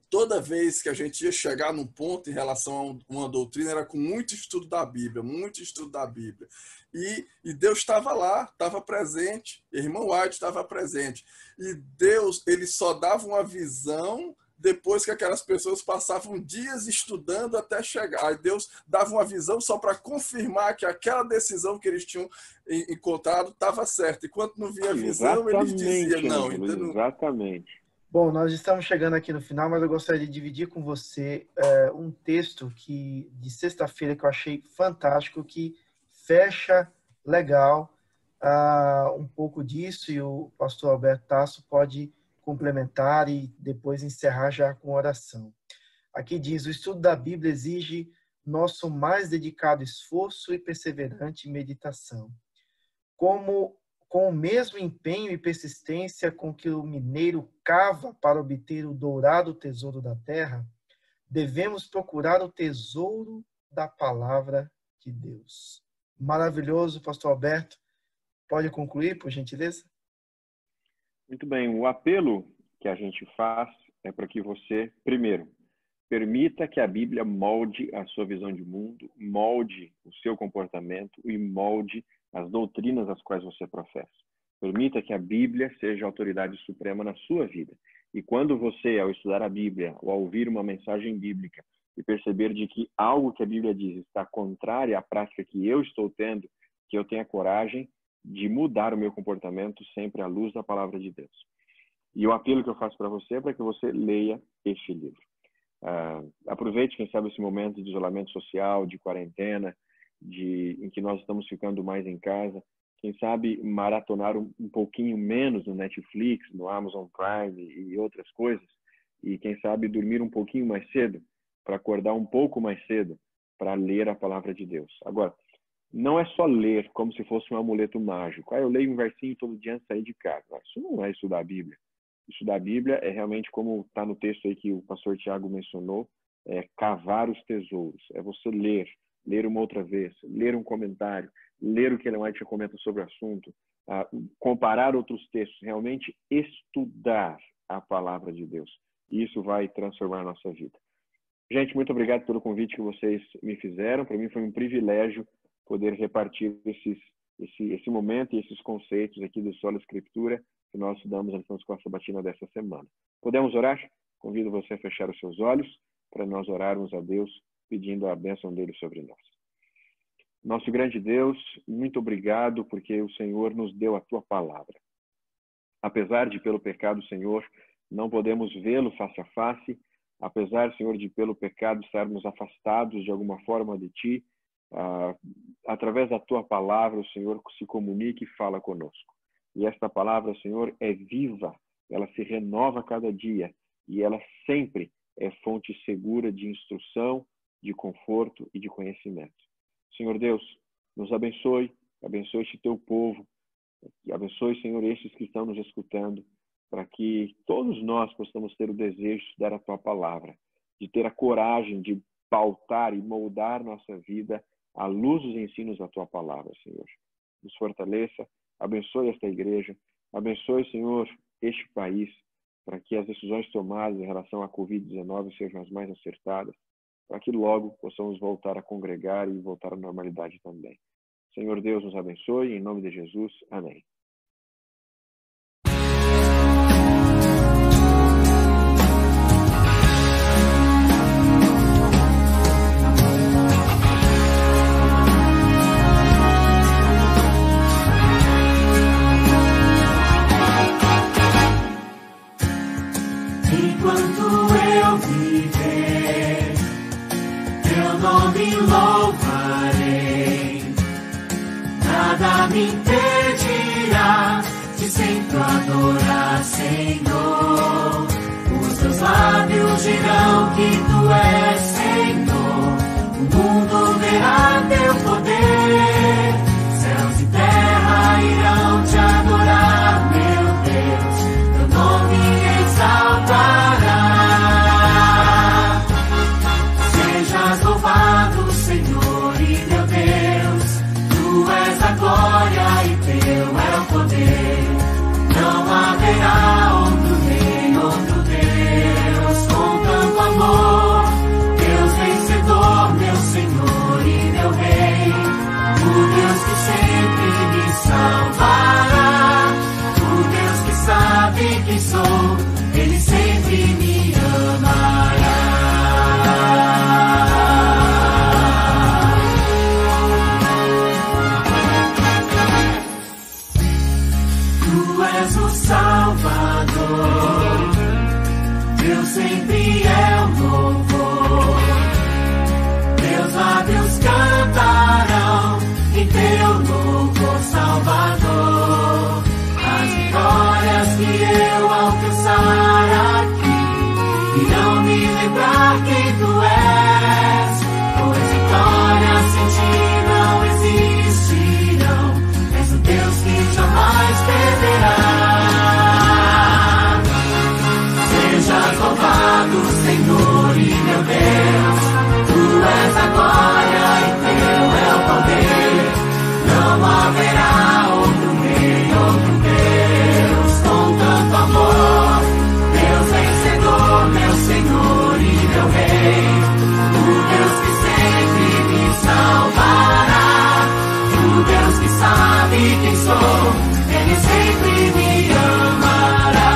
Toda vez que a gente ia chegar num ponto em relação a uma doutrina, era com muito estudo da Bíblia, muito estudo da Bíblia. E Deus estava lá, estava presente, irmão White estava presente. E Deus, ele só dava uma visão depois que aquelas pessoas passavam dias estudando até chegar. Aí Deus dava uma visão só para confirmar que aquela decisão que eles tinham encontrado estava certa. Enquanto não via a visão, eles diziam, não, ainda não. Exatamente. Bom, nós estamos chegando aqui no final, mas eu gostaria de dividir com você um texto de sexta-feira que eu achei fantástico, que fecha legal um pouco disso, e o pastor Alberto Tasso pode complementar e depois encerrar já com oração. Aqui diz: o estudo da Bíblia exige nosso mais dedicado esforço e perseverante meditação. Com o mesmo empenho e persistência com que o mineiro cava para obter o dourado tesouro da terra, devemos procurar o tesouro da palavra de Deus. Maravilhoso, pastor Alberto. Pode concluir, por gentileza? Muito bem. O apelo que a gente faz é para que você, primeiro, permita que a Bíblia molde a sua visão de mundo, molde o seu comportamento e molde as doutrinas às quais você professa. Permita que a Bíblia seja a autoridade suprema na sua vida. E quando você, ao estudar a Bíblia, ou ao ouvir uma mensagem bíblica, e perceber de que algo que a Bíblia diz está contrário à prática que eu estou tendo, que eu tenha coragem de mudar o meu comportamento sempre à luz da palavra de Deus. E o apelo que eu faço para você é para que você leia este livro. Aproveite, quem sabe, esse momento de isolamento social, de quarentena, em que nós estamos ficando mais em casa. Quem sabe maratonar um pouquinho menos no Netflix, no Amazon Prime e outras coisas. E quem sabe dormir um pouquinho mais cedo, para acordar um pouco mais cedo, para ler a palavra de Deus. Agora, não é só ler como se fosse um amuleto mágico. Eu leio um versinho todo dia antes de sair de casa. Isso não é estudar a Bíblia. Estudar a Bíblia é realmente, como está no texto aí que o pastor Tiago mencionou, é cavar os tesouros. É você ler uma outra vez, ler um comentário, ler o que Ellen White comenta sobre o assunto, comparar outros textos, realmente estudar a palavra de Deus. E isso vai transformar a nossa vida. Gente, muito obrigado pelo convite que vocês me fizeram. Para mim foi um privilégio poder repartir esse momento e esses conceitos aqui do Sola Escritura que nós estudamos na lição de escola sabatina dessa semana. Podemos orar? Convido você a fechar os seus olhos para nós orarmos a Deus pedindo a bênção dele sobre nós. Nosso grande Deus, muito obrigado porque o Senhor nos deu a tua palavra. Apesar de pelo pecado, Senhor, não podemos vê-lo face a face, apesar, Senhor, de pelo pecado estarmos afastados de alguma forma de ti, através da tua palavra o Senhor se comunica e fala conosco. E esta palavra, Senhor, é viva, ela se renova a cada dia e ela sempre é fonte segura de instrução, de conforto e de conhecimento. Senhor Deus, nos abençoe este teu povo, abençoe, Senhor, estes que estão nos escutando, para que todos nós possamos ter o desejo de estudar a tua palavra, de ter a coragem de pautar e moldar nossa vida à luz dos ensinos da tua palavra, Senhor. Nos fortaleça, abençoe esta igreja, abençoe, Senhor, este país, para que as decisões tomadas em relação à Covid-19 sejam as mais acertadas, para que logo possamos voltar a congregar e voltar à normalidade também. Senhor Deus, nos abençoe, em nome de Jesus. Amém. Enquanto eu viver, teu nome louvarei. Nada me impedirá de sempre adorar, Senhor. Os teus lábios dirão que tu és Senhor. O mundo verá teu poder. Céus e terra irão te adorar, meu Deus. Teu nome exaltará. Sejas louvado, Senhor e meu Deus. Tu és a glória e teu é o poder. Não haverá outro rei, outro Deus com tanto amor. Deus vencedor, meu Senhor e meu Rei. O Deus que sempre me salvará. O Deus que sabe quem sou. Ele sempre me amará. Tu és o Salvador, Deus sempre é o louvor. Meus lábios cantarão em teu louvor, Salvador. As vitórias que eu alcançar aqui irão me lembrar quem tu és, pois vitórias sem ti não existirão. És o Deus que jamais perderá. Sejas louvado, Senhor e meu Deus. Tu és a glória e teu é o poder. Não haverá outro rei, outro Deus com tanto amor. Deus vencedor, meu Senhor e meu Rei. O Deus que sempre me salvará. O Deus que sabe quem sou. Ele sempre me amará.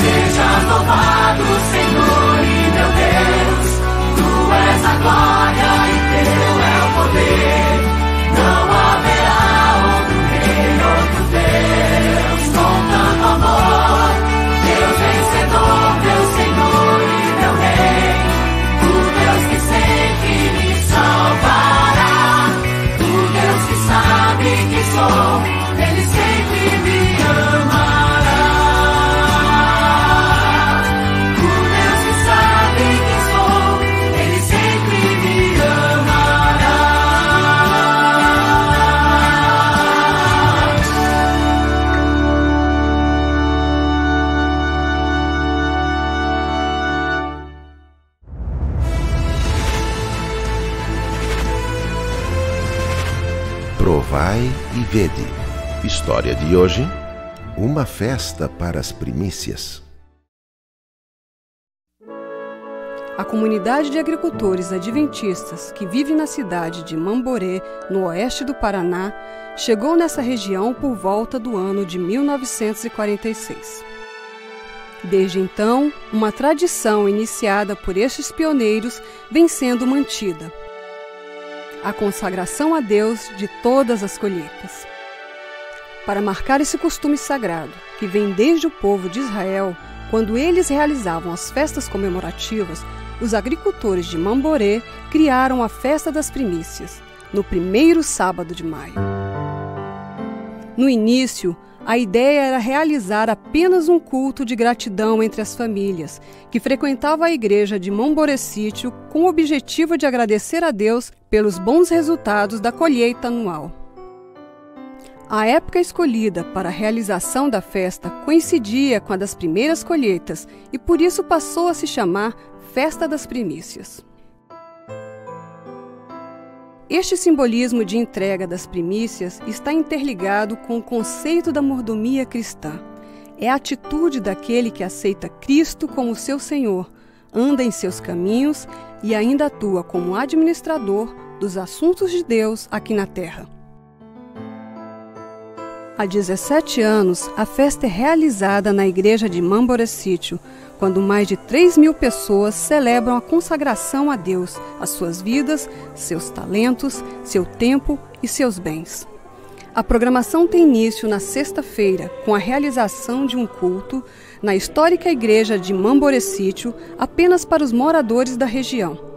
Sejas louvado, Senhor e meu Deus. Tu és a glória e teu é o poder. Não haverá outro rei, outro Deus com tanto amor. Deus vencedor, meu Senhor e meu Rei. O Deus que sempre me salvará. O Deus que sabe quem sou. Ele sempre me amará. O Deus que sabe quem sou. Ele sempre me amará. Provai e vede. História de hoje: uma festa para as primícias. A comunidade de agricultores adventistas que vive na cidade de Mamborê, no oeste do Paraná, chegou nessa região por volta do ano de 1946. Desde então, uma tradição iniciada por estes pioneiros vem sendo mantida: a consagração a Deus de todas as colheitas. Para marcar esse costume sagrado, que vem desde o povo de Israel, quando eles realizavam as festas comemorativas, os agricultores de Mamborê criaram a Festa das Primícias, no primeiro sábado de maio. No início, a ideia era realizar apenas um culto de gratidão entre as famílias, que frequentavam a igreja de Mamborê Sítio com o objetivo de agradecer a Deus pelos bons resultados da colheita anual. A época escolhida para a realização da festa coincidia com a das primeiras colheitas e por isso passou a se chamar Festa das Primícias. Este simbolismo de entrega das primícias está interligado com o conceito da mordomia cristã. É a atitude daquele que aceita Cristo como seu Senhor, anda em seus caminhos e ainda atua como administrador dos assuntos de Deus aqui na terra. Há 17 anos, a festa é realizada na igreja de Mamborê Sítio, quando mais de 3.000 pessoas celebram a consagração a Deus, as suas vidas, seus talentos, seu tempo e seus bens. A programação tem início na sexta-feira, com a realização de um culto na histórica igreja de Mamborê Sítio, apenas para os moradores da região.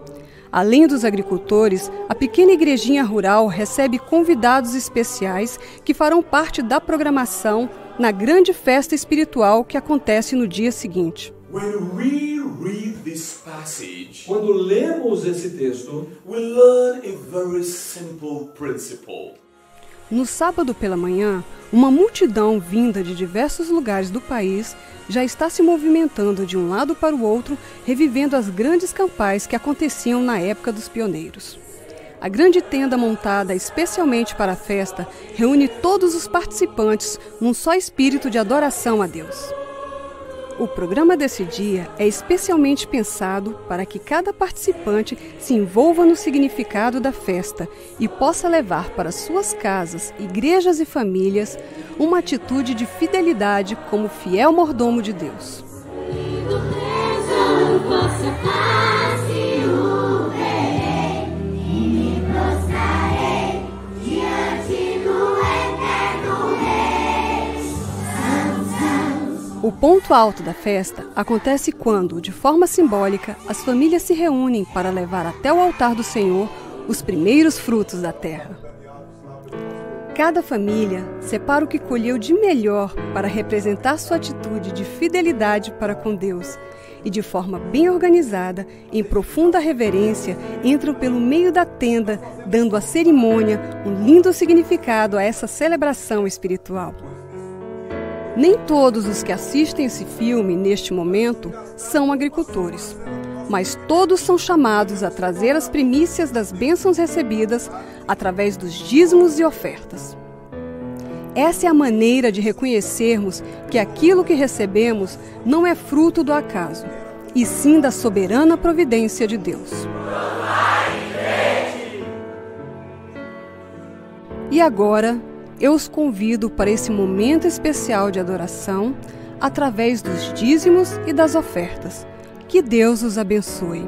Além dos agricultores, a pequena igrejinha rural recebe convidados especiais que farão parte da programação na grande festa espiritual que acontece no dia seguinte. Quando lemos esse texto, we learn a very simple principle. No sábado pela manhã, uma multidão vinda de diversos lugares do país já está se movimentando de um lado para o outro, revivendo as grandes campais que aconteciam na época dos pioneiros. A grande tenda montada especialmente para a festa reúne todos os participantes num só espírito de adoração a Deus. O programa desse dia é especialmente pensado para que cada participante se envolva no significado da festa e possa levar para suas casas, igrejas e famílias uma atitude de fidelidade como fiel mordomo de Deus. O ponto alto da festa acontece quando, de forma simbólica, as famílias se reúnem para levar até o altar do Senhor os primeiros frutos da terra. Cada família separa o que colheu de melhor para representar sua atitude de fidelidade para com Deus e, de forma bem organizada, em profunda reverência, entram pelo meio da tenda, dando à cerimônia um lindo significado a essa celebração espiritual. Nem todos os que assistem esse filme, neste momento, são agricultores, mas todos são chamados a trazer as primícias das bênçãos recebidas através dos dízimos e ofertas. Essa é a maneira de reconhecermos que aquilo que recebemos não é fruto do acaso, e sim da soberana providência de Deus. E agora, eu os convido para esse momento especial de adoração através dos dízimos e das ofertas. Que Deus os abençoe.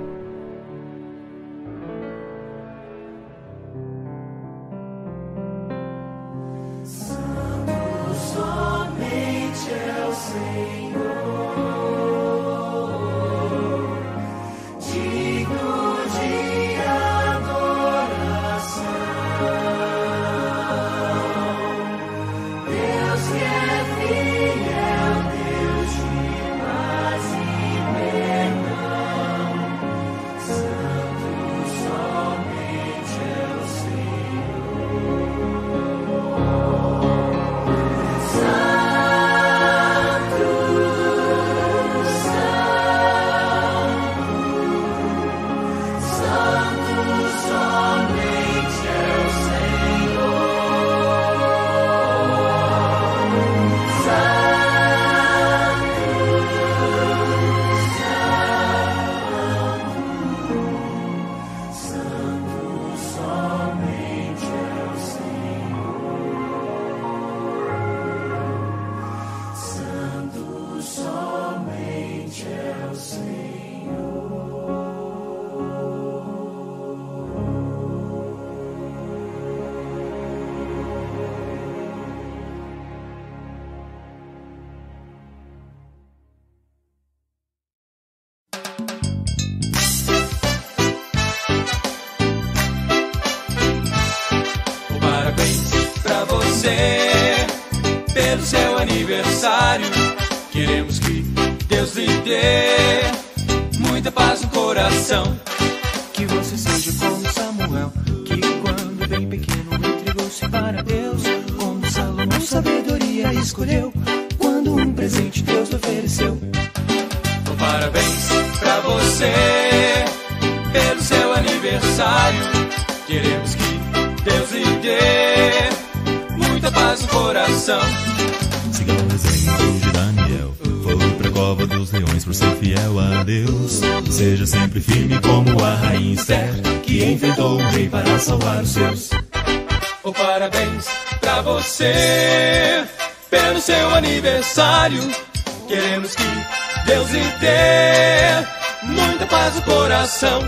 aniversário. Queremos que Deus lhe dê muita paz no coração. Que você seja como Samuel, que quando bem pequeno entregou-se para Deus. Como Salomão sabedoria escolheu, quando um presente Deus lhe ofereceu. Parabéns pra você pelo seu aniversário. Queremos que Deus lhe dê muita paz no coração. Siga o exemplo de Daniel, foi pra cova dos leões por ser fiel a Deus. Seja sempre firme como a rainha Esther, que enfrentou o rei para salvar os seus. Parabéns pra você pelo seu aniversário. Queremos que Deus lhe dê muita paz no coração.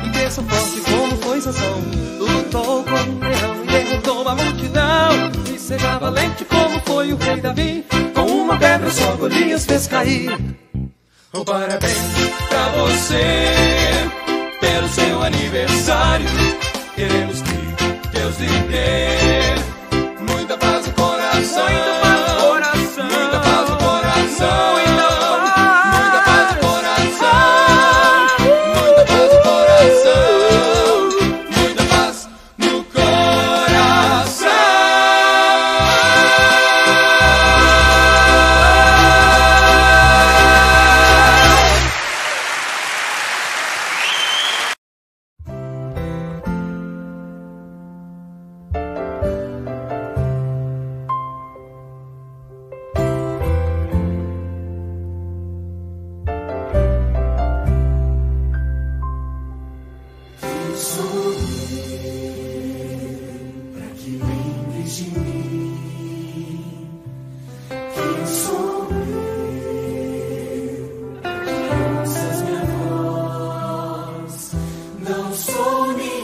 E cresça forte como foi Sansão, lutou com um leão e derrotou a multidão. E seja valente como foi o rei Davi, com uma pedra só Golias fez cair. Parabéns pra você pelo seu aniversário. Queremos que Deus lhe dê muita paz no coração. Muita paz no coração. Muita paz no coração. Muita paz no coração. Muita paz no coração. Muita paz no coração. Conforme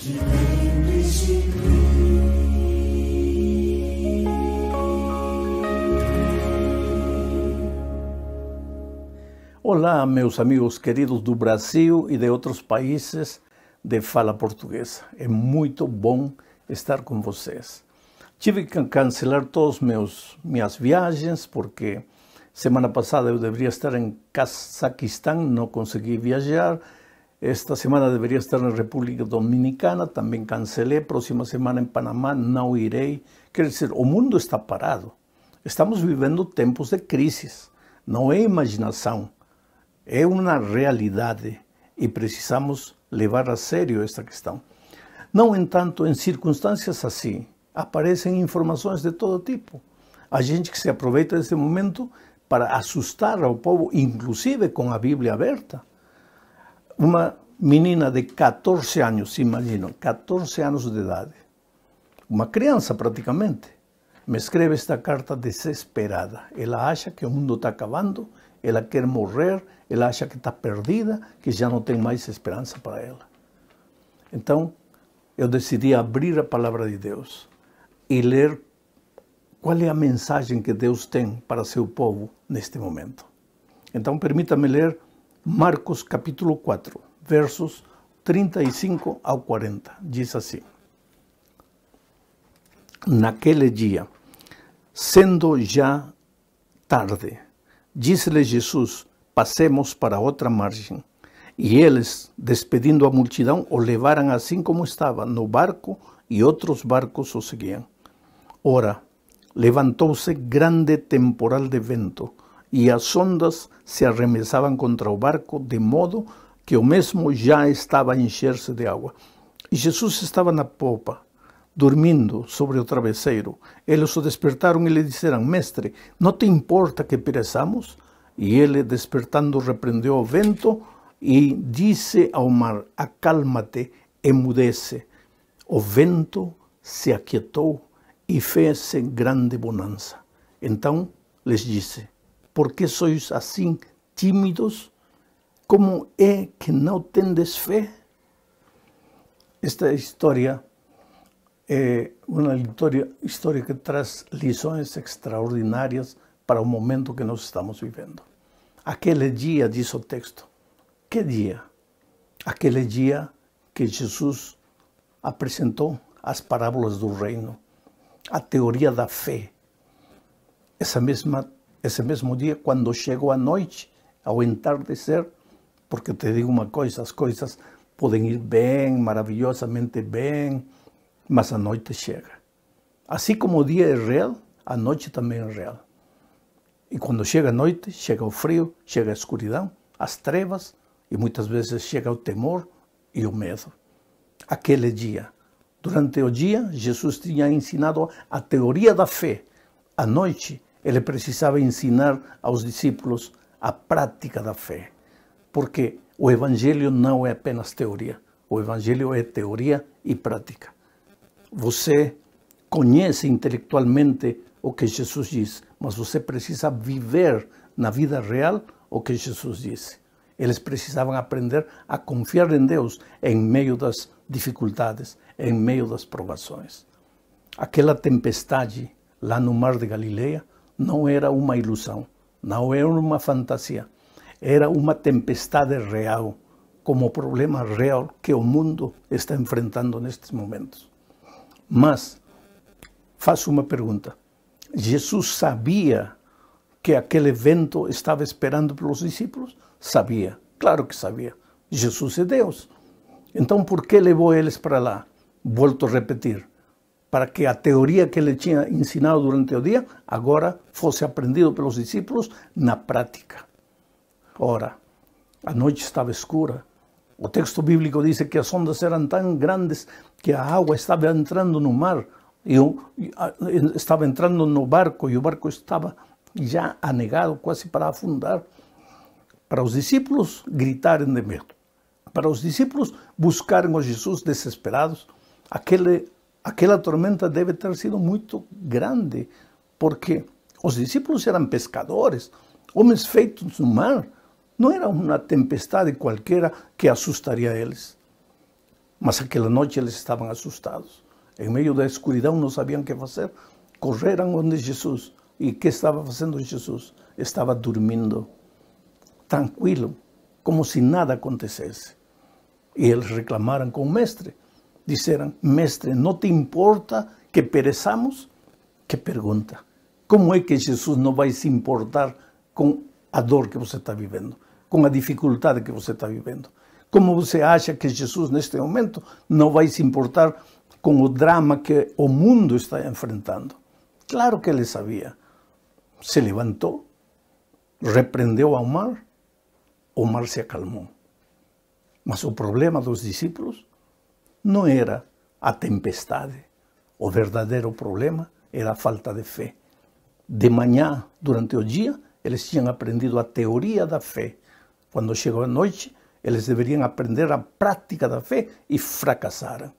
lembre de mim. Olá, meus amigos queridos do Brasil e de outros países de fala portuguesa. É muito bom estar com vocês. Tive que cancelar todas minhas viagens, porque semana passada eu deveria estar em Cazaquistão, não consegui viajar. Esta semana deveria estar na República Dominicana, também cancelei. Próxima semana em Panamá, não irei. Quer dizer, o mundo está parado. Estamos vivendo tempos de crises. Não é imaginação, é uma realidade e precisamos levar a sério esta questão. No entanto, em circunstâncias assim, aparecem informações de todo tipo. Há gente que se aproveita desse momento para assustar ao povo, inclusive com a Bíblia aberta. Uma menina de 14 anos, se imaginam, 14 anos de idade, uma criança praticamente, me escreve esta carta desesperada. Ela acha que o mundo está acabando, ela quer morrer, ela acha que está perdida, que já não tem mais esperança para ela. Então, eu decidi abrir a palavra de Deus e ler qual é a mensagem que Deus tem para seu povo neste momento. Então, permita-me ler Marcos capítulo 4, versos 35 ao 40. Diz assim: Naquele dia, sendo já tarde, disse-lhe Jesus: passemos para outra margem. E eles, despedindo a multidão, o levaram assim como estava, no barco, e outros barcos o seguiam. Ora, levantou-se grande temporal de vento, e as ondas se arremessavam contra o barco, de modo que o mesmo já estava a encher-se de água. E Jesus estava na popa, dormindo sobre o travesseiro. Eles o despertaram e lhe disseram: Mestre, não te importa que pereçamos? E ele, despertando, repreendeu o vento e disse ao mar: acalma-te, emudece. O vento se aquietou e fez-se grande bonança. Então lhes disse: por que sois assim tímidos? Como é que não tendes fé? Esta história é uma história que traz lições extraordinárias para o momento que nós estamos vivendo. Aquele dia, diz o texto. Que dia? Aquele dia que Jesus apresentou as parábolas do reino, a teoria da fé. Esse mesmo dia, quando chegou a noite, ao entardecer, porque te digo uma coisa, as coisas podem ir bem, maravilhosamente bem, mas a noite chega. Assim como o dia é real, a noite também é real. E quando chega a noite, chega o frio, chega a escuridão, as trevas, e muitas vezes chega o temor e o medo. Aquele dia, durante o dia, Jesus tinha ensinado a teoria da fé. À noite, ele precisava ensinar aos discípulos a prática da fé. Porque o Evangelho não é apenas teoria. O Evangelho é teoria e prática. Você conhece intelectualmente o que Jesus diz, mas você precisa viver na vida real o que Jesus disse. Eles precisavam aprender a confiar em Deus em meio das dificuldades, em meio das provações. Aquela tempestade lá no Mar de Galileia não era uma ilusão, não era uma fantasia. Era uma tempestade real, como o problema real que o mundo está enfrentando nestes momentos. Mas, faço uma pergunta. Jesus sabia que aquele vento estava esperando pelos discípulos? Sabia, claro que sabia. Jesus é Deus. Então, por que levou eles para lá? Volto a repetir. Para que a teoria que ele tinha ensinado durante o dia, agora fosse aprendido pelos discípulos na prática. Ora, a noite estava escura. O texto bíblico diz que as ondas eram tão grandes que a água estava entrando no mar. Estava entrando no barco e o barco estava já anegado, quase para afundar. Para os discípulos gritarem de medo. Para os discípulos buscarem o Jesus desesperados. Aquela tormenta deve ter sido muito grande, porque os discípulos eram pescadores, homens feitos no mar. Não era uma tempestade qualquer que assustaria eles. Mas aquela noite eles estavam assustados. Em meio da escuridão não sabiam o que fazer. Correram onde Jesus. E o que estava fazendo Jesus? Estava dormindo, tranquilo, como se nada acontecesse. E eles reclamaram com o mestre. Disseram: mestre, não te importa que pereçamos? Que pergunta. Como é que Jesus não vai se importar com a dor que você está vivendo? Com a dificuldade que você está vivendo? Como você acha que Jesus, neste momento, não vai se importar com o drama que o mundo está enfrentando? Claro que ele sabia. Se levantou, repreendeu ao mar, o mar se acalmou. Mas o problema dos discípulos não era a tempestade. O verdadeiro problema era a falta de fé. De manhã, durante o dia, eles tinham aprendido a teoria da fé. Quando chegou a noite, eles deveriam aprender a prática da fé e fracassaram.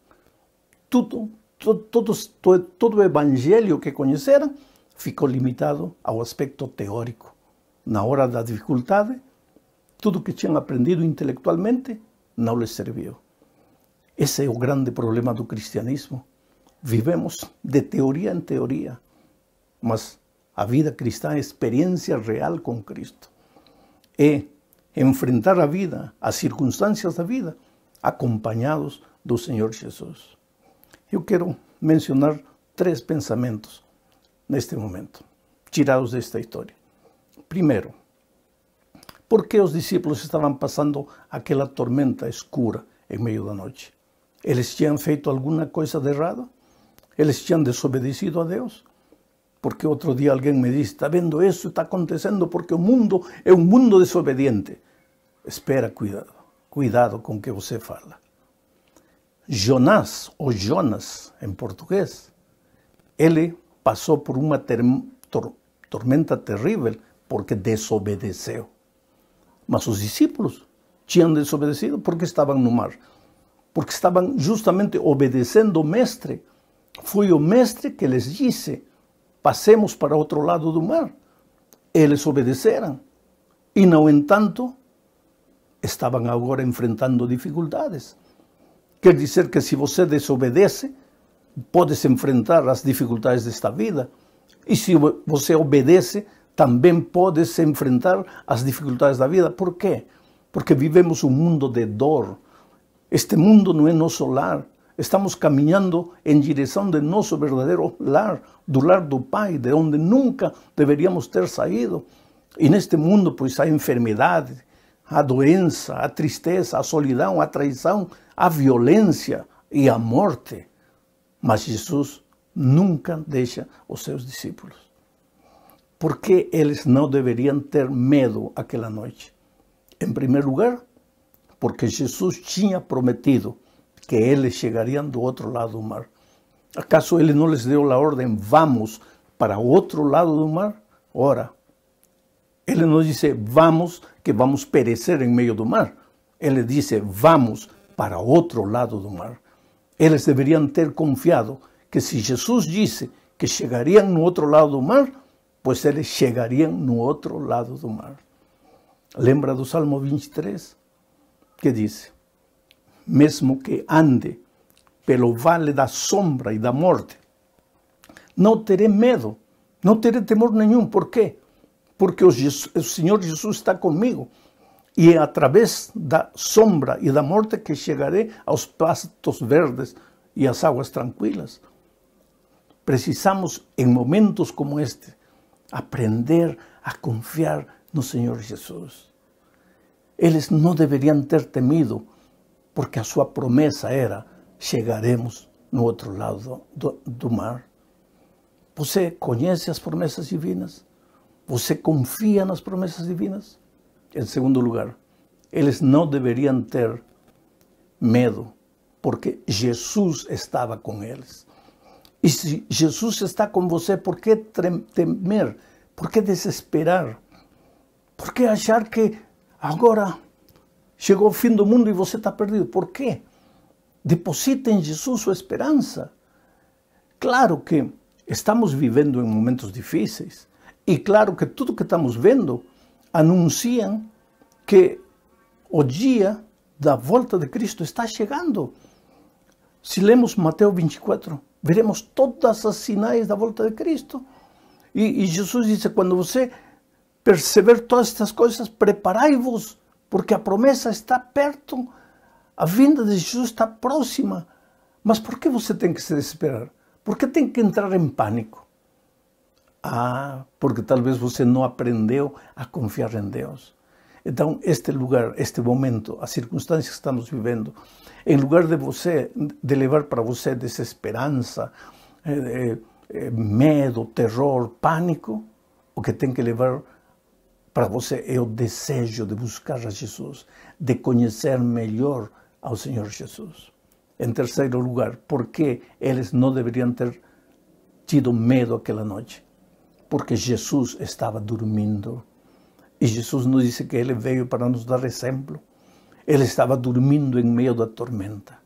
Todo o evangelho que conheceram ficou limitado ao aspecto teórico. Na hora da dificuldade, tudo que tinham aprendido intelectualmente não lhes serviu. Esse é o grande problema do cristianismo. Vivemos de teoria em teoria, mas a vida cristã é experiência real com Cristo. É enfrentar a vida, as circunstâncias da vida, acompanhados do Senhor Jesus. Eu quero mencionar 3 pensamentos neste momento, tirados desta história. Primeiro, por que os discípulos estavam passando aquela tormenta escura em meio da noite? Eles tinham feito alguma coisa de errado? Eles tinham desobedecido a Deus? Porque outro dia alguém me disse: está vendo isso? Está acontecendo porque o mundo é um mundo desobediente. Espera, cuidado com o que você fala. Jonás, ou Jonas em português, ele passou por uma tormenta terrível porque desobedeceu. Mas os discípulos tinham desobedecido porque estavam no mar. Porque estavam justamente obedecendo o mestre. Foi o mestre que lhes disse: passemos para outro lado do mar. Eles obedeceram. E, no entanto, estavam agora enfrentando dificuldades. Quer dizer que se você desobedece, podes enfrentar as dificuldades desta vida. E se você obedece, também podes enfrentar as dificuldades da vida. Por quê? Porque vivemos um mundo de dor. Este mundo não é nosso lar. Estamos caminhando em direção de nosso verdadeiro lar, do lar do Pai, de onde nunca deveríamos ter saído. E neste mundo, pois, há enfermidade, há doença, há tristeza, há solidão, há traição, há violência e a morte. Mas Jesus nunca deixa os seus discípulos. Por que eles não deveriam ter medo aquela noite? Em primeiro lugar, porque Jesus tinha prometido que eles chegariam do outro lado do mar. ¿Acaso ele não lhes deu a ordem: vamos para o outro lado do mar? Ora, ele não disse: vamos, que vamos perecer em meio do mar. Ele disse: vamos para o outro lado do mar. Eles deveriam ter confiado que se Jesus disse que chegariam no outro lado do mar, pois eles chegariam no outro lado do mar. Lembra do Salmo 23? Que diz: mesmo que ande pelo vale da sombra e da morte, não terei medo, não terei temor nenhum. Por quê? Porque o Senhor Jesus está comigo. E é através da sombra e da morte que chegarei aos pastos verdes e às águas tranquilas. Precisamos, em momentos como este, aprender a confiar no Senhor Jesus. Eles não deveriam ter temido, porque a sua promessa era: chegaremos no outro lado do mar. Você conhece as promessas divinas? Você confia nas promessas divinas? Em segundo lugar, eles não deveriam ter medo, porque Jesus estava com eles. E se Jesus está com você, por que temer? Por que desesperar? Por que achar que agora chegou o fim do mundo e você está perdido? Por quê? Deposita em Jesus sua esperança. Claro que estamos vivendo em momentos difíceis. E claro que tudo que estamos vendo anunciam que o dia da volta de Cristo está chegando. Se lemos Mateus 24, veremos todas as sinais da volta de Cristo. E Jesus disse, quando você perceber todas estas coisas, preparai-vos, porque a promessa está perto, a vinda de Jesus está próxima. Mas por que você tem que se desesperar? Por que tem que entrar em pânico? Porque talvez você não aprendeu a confiar em Deus. Então, este lugar, este momento, as circunstâncias que estamos vivendo, em lugar de levar para você desesperança, medo, terror, pânico, o que tem que levar para você é o desejo de buscar a Jesus, de conhecer melhor ao Senhor Jesus. Em terceiro lugar, por que eles não deveriam ter tido medo aquela noite? Porque Jesus estava dormindo. E Jesus nos disse que Ele veio para nos dar exemplo. Ele estava dormindo em meio da tormenta.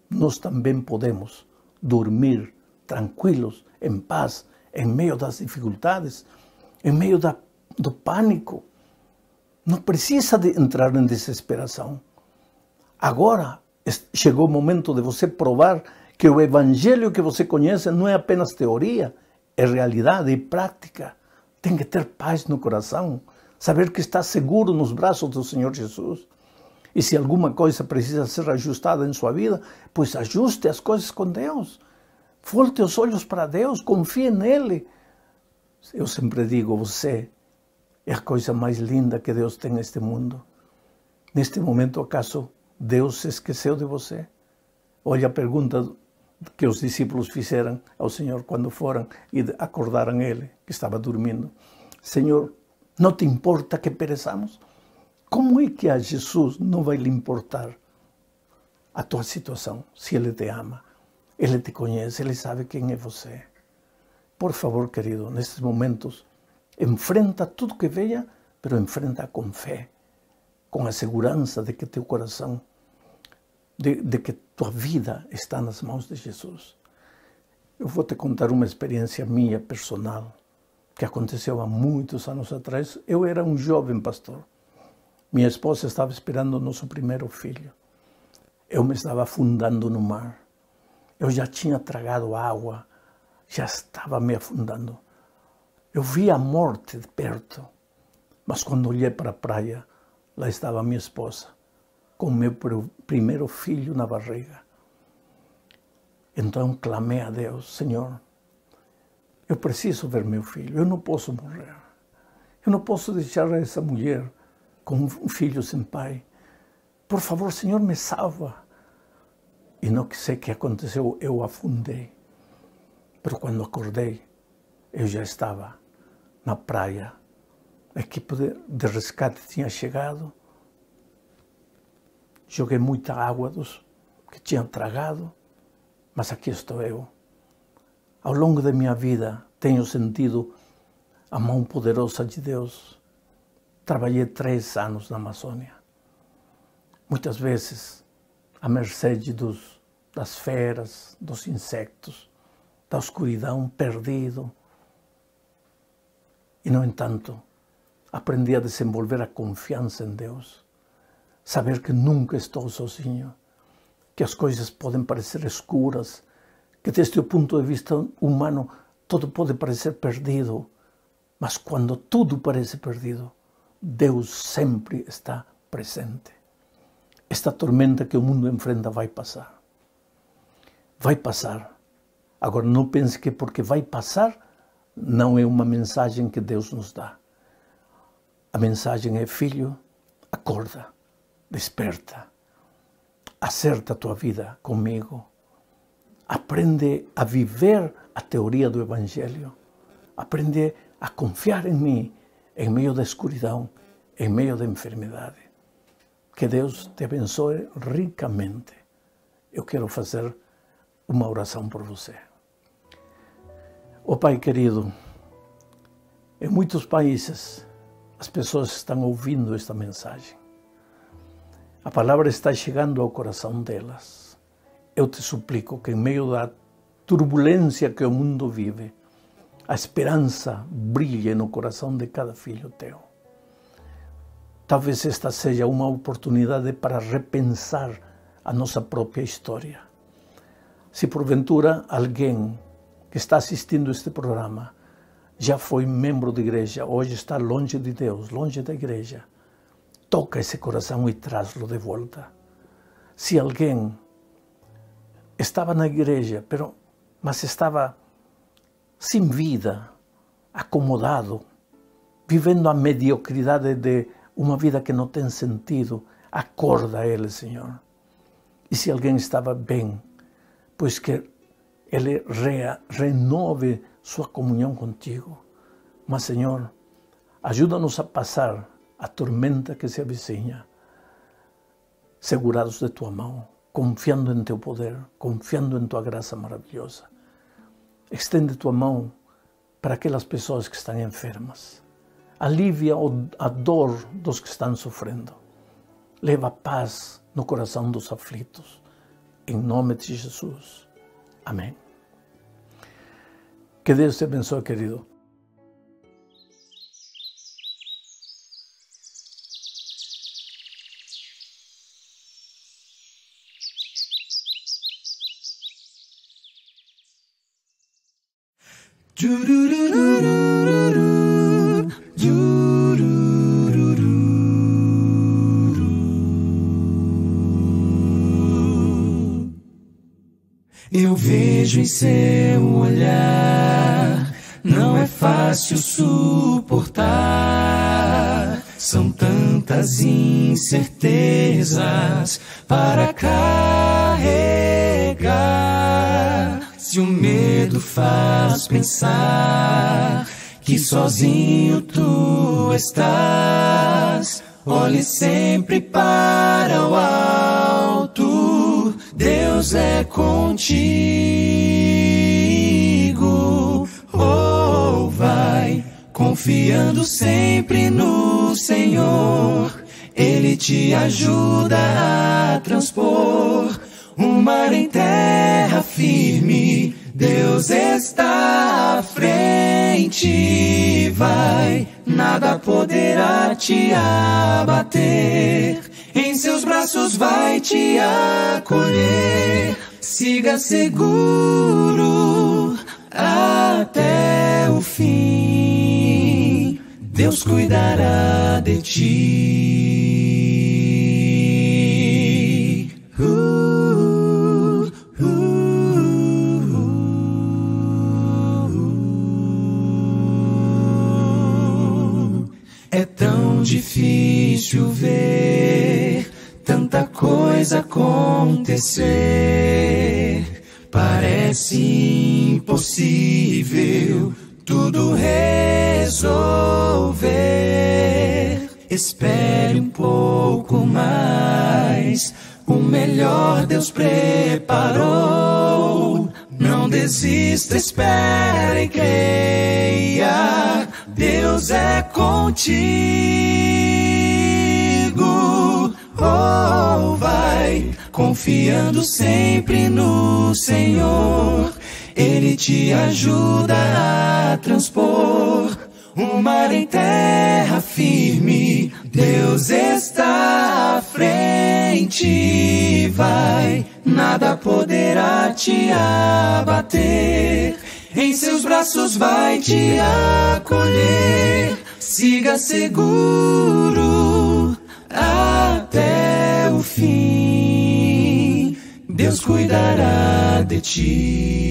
Nós também podemos dormir tranquilos, em paz, em meio das dificuldades, em meio do pânico. Não precisa de entrar em desesperação. Agora chegou o momento de você provar que o evangelho que você conhece não é apenas teoria, é realidade e prática. Tem que ter paz no coração, saber que está seguro nos braços do Senhor Jesus. E se alguma coisa precisa ser ajustada em sua vida, pois ajuste as coisas com Deus. Volte os olhos para Deus, confie nele. Eu sempre digo, você é a coisa mais linda que Deus tem neste mundo. Neste momento, acaso, Deus se esqueceu de você? Olha a pergunta que os discípulos fizeram ao Senhor quando foram e acordaram ele, que estava dormindo. Senhor, não te importa que pereçamos? Como é que a Jesus não vai lhe importar a tua situação, se Ele te ama? Ele te conhece, Ele sabe quem é você. Por favor, querido, nestes momentos, enfrenta tudo que venha, mas enfrenta com fé, com a segurança de que teu coração, de que tua vida está nas mãos de Jesus. Eu vou te contar uma experiência minha, personal, que aconteceu há muitos anos atrás. Eu era um jovem pastor. Minha esposa estava esperando o nosso primeiro filho. Eu me estava afundando no mar. Eu já tinha tragado água, já estava me afundando. Eu vi a morte de perto, mas quando olhei para a praia, lá estava minha esposa, com meu primeiro filho na barriga. Então clamei a Deus, Senhor, eu preciso ver meu filho, eu não posso morrer. Eu não posso deixar essa mulher com um filho sem pai. Por favor, Senhor, me salva. E não sei o que aconteceu, eu afundei. Mas quando acordei, eu já estava na praia. A equipe de resgate tinha chegado. Joguei muita água dos que tinham tragado, mas aqui estou eu. Ao longo da minha vida, tenho sentido a mão poderosa de Deus. Trabalhei 3 anos na Amazônia. Muitas vezes, à mercê das feras, dos insectos, da escuridão, perdido. E, no entanto, aprendi a desenvolver a confiança em Deus. Saber que nunca estou sozinho, que as coisas podem parecer escuras, que desde o ponto de vista humano tudo pode parecer perdido, mas quando tudo parece perdido, Deus sempre está presente. Esta tormenta que o mundo enfrenta vai passar. Vai passar. Agora não pense que porque vai passar, não é uma mensagem que Deus nos dá. A mensagem é, filho, acorda, desperta, acerta a tua vida comigo. Aprende a viver a teoria do Evangelho. Aprende a confiar em mim, em meio da escuridão, em meio da enfermidade. Que Deus te abençoe ricamente. Eu quero fazer uma oração por você. Ó Pai querido, em muitos países as pessoas estão ouvindo esta mensagem. A palavra está chegando ao coração delas. Eu te suplico que em meio da turbulência que o mundo vive, a esperança brilhe no coração de cada filho teu. Talvez esta seja uma oportunidade para repensar a nossa própria história. Se porventura alguém que está assistindo este programa já foi membro de igreja, hoje está longe de Deus, longe da igreja, toca esse coração e traz-lo de volta. Se alguém estava na igreja, mas estava sem vida, acomodado, vivendo a mediocridade de uma vida que não tem sentido, acorda ele, Senhor. E se alguém estava bem, pois que ele renove sua comunhão contigo. Mas, Senhor, ajuda-nos a passar a tormenta que se avizinha, segurados de tua mão, confiando em teu poder, confiando em tua graça maravilhosa. Estende tua mão para aquelas pessoas que estão enfermas. Alivia a dor dos que estão sofrendo. Leva paz no coração dos aflitos. Em nome de Jesus. Amém. Que Deus te abençoe, querido. Eu vejo em seu olhar, não é fácil suportar. São tantas incertezas para carregar. Se o medo faz pensar que sozinho tu estás, olhe sempre para o alto. Deus é contigo. Oh, vai confiando sempre no Senhor. Ele te ajuda a transpor um mar em terra firme. Deus está à frente. Vai, nada poderá te abater. Em seus braços vai te acolher. Siga seguro até o fim. Deus cuidará de ti. É tão difícil ver tanta coisa acontecer. Parece impossível tudo resolver. Espere um pouco mais, o melhor Deus preparou. Não desista, espere e creia. Deus é contigo. Oh, vai confiando sempre no Senhor. Ele te ajuda a transpor um mar em terra firme. Deus está à frente. Vai, nada poderá te abater. Em seus braços vai te acolher. Siga seguro até o fim. Deus cuidará de ti.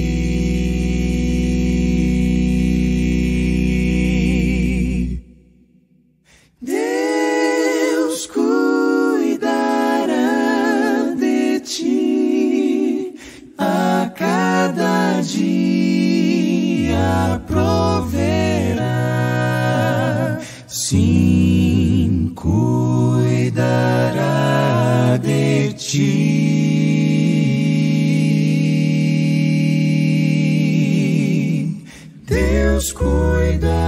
Deus cuidará de ti a cada dia. Proverá, sim, cuidará de ti. Deus cuidará.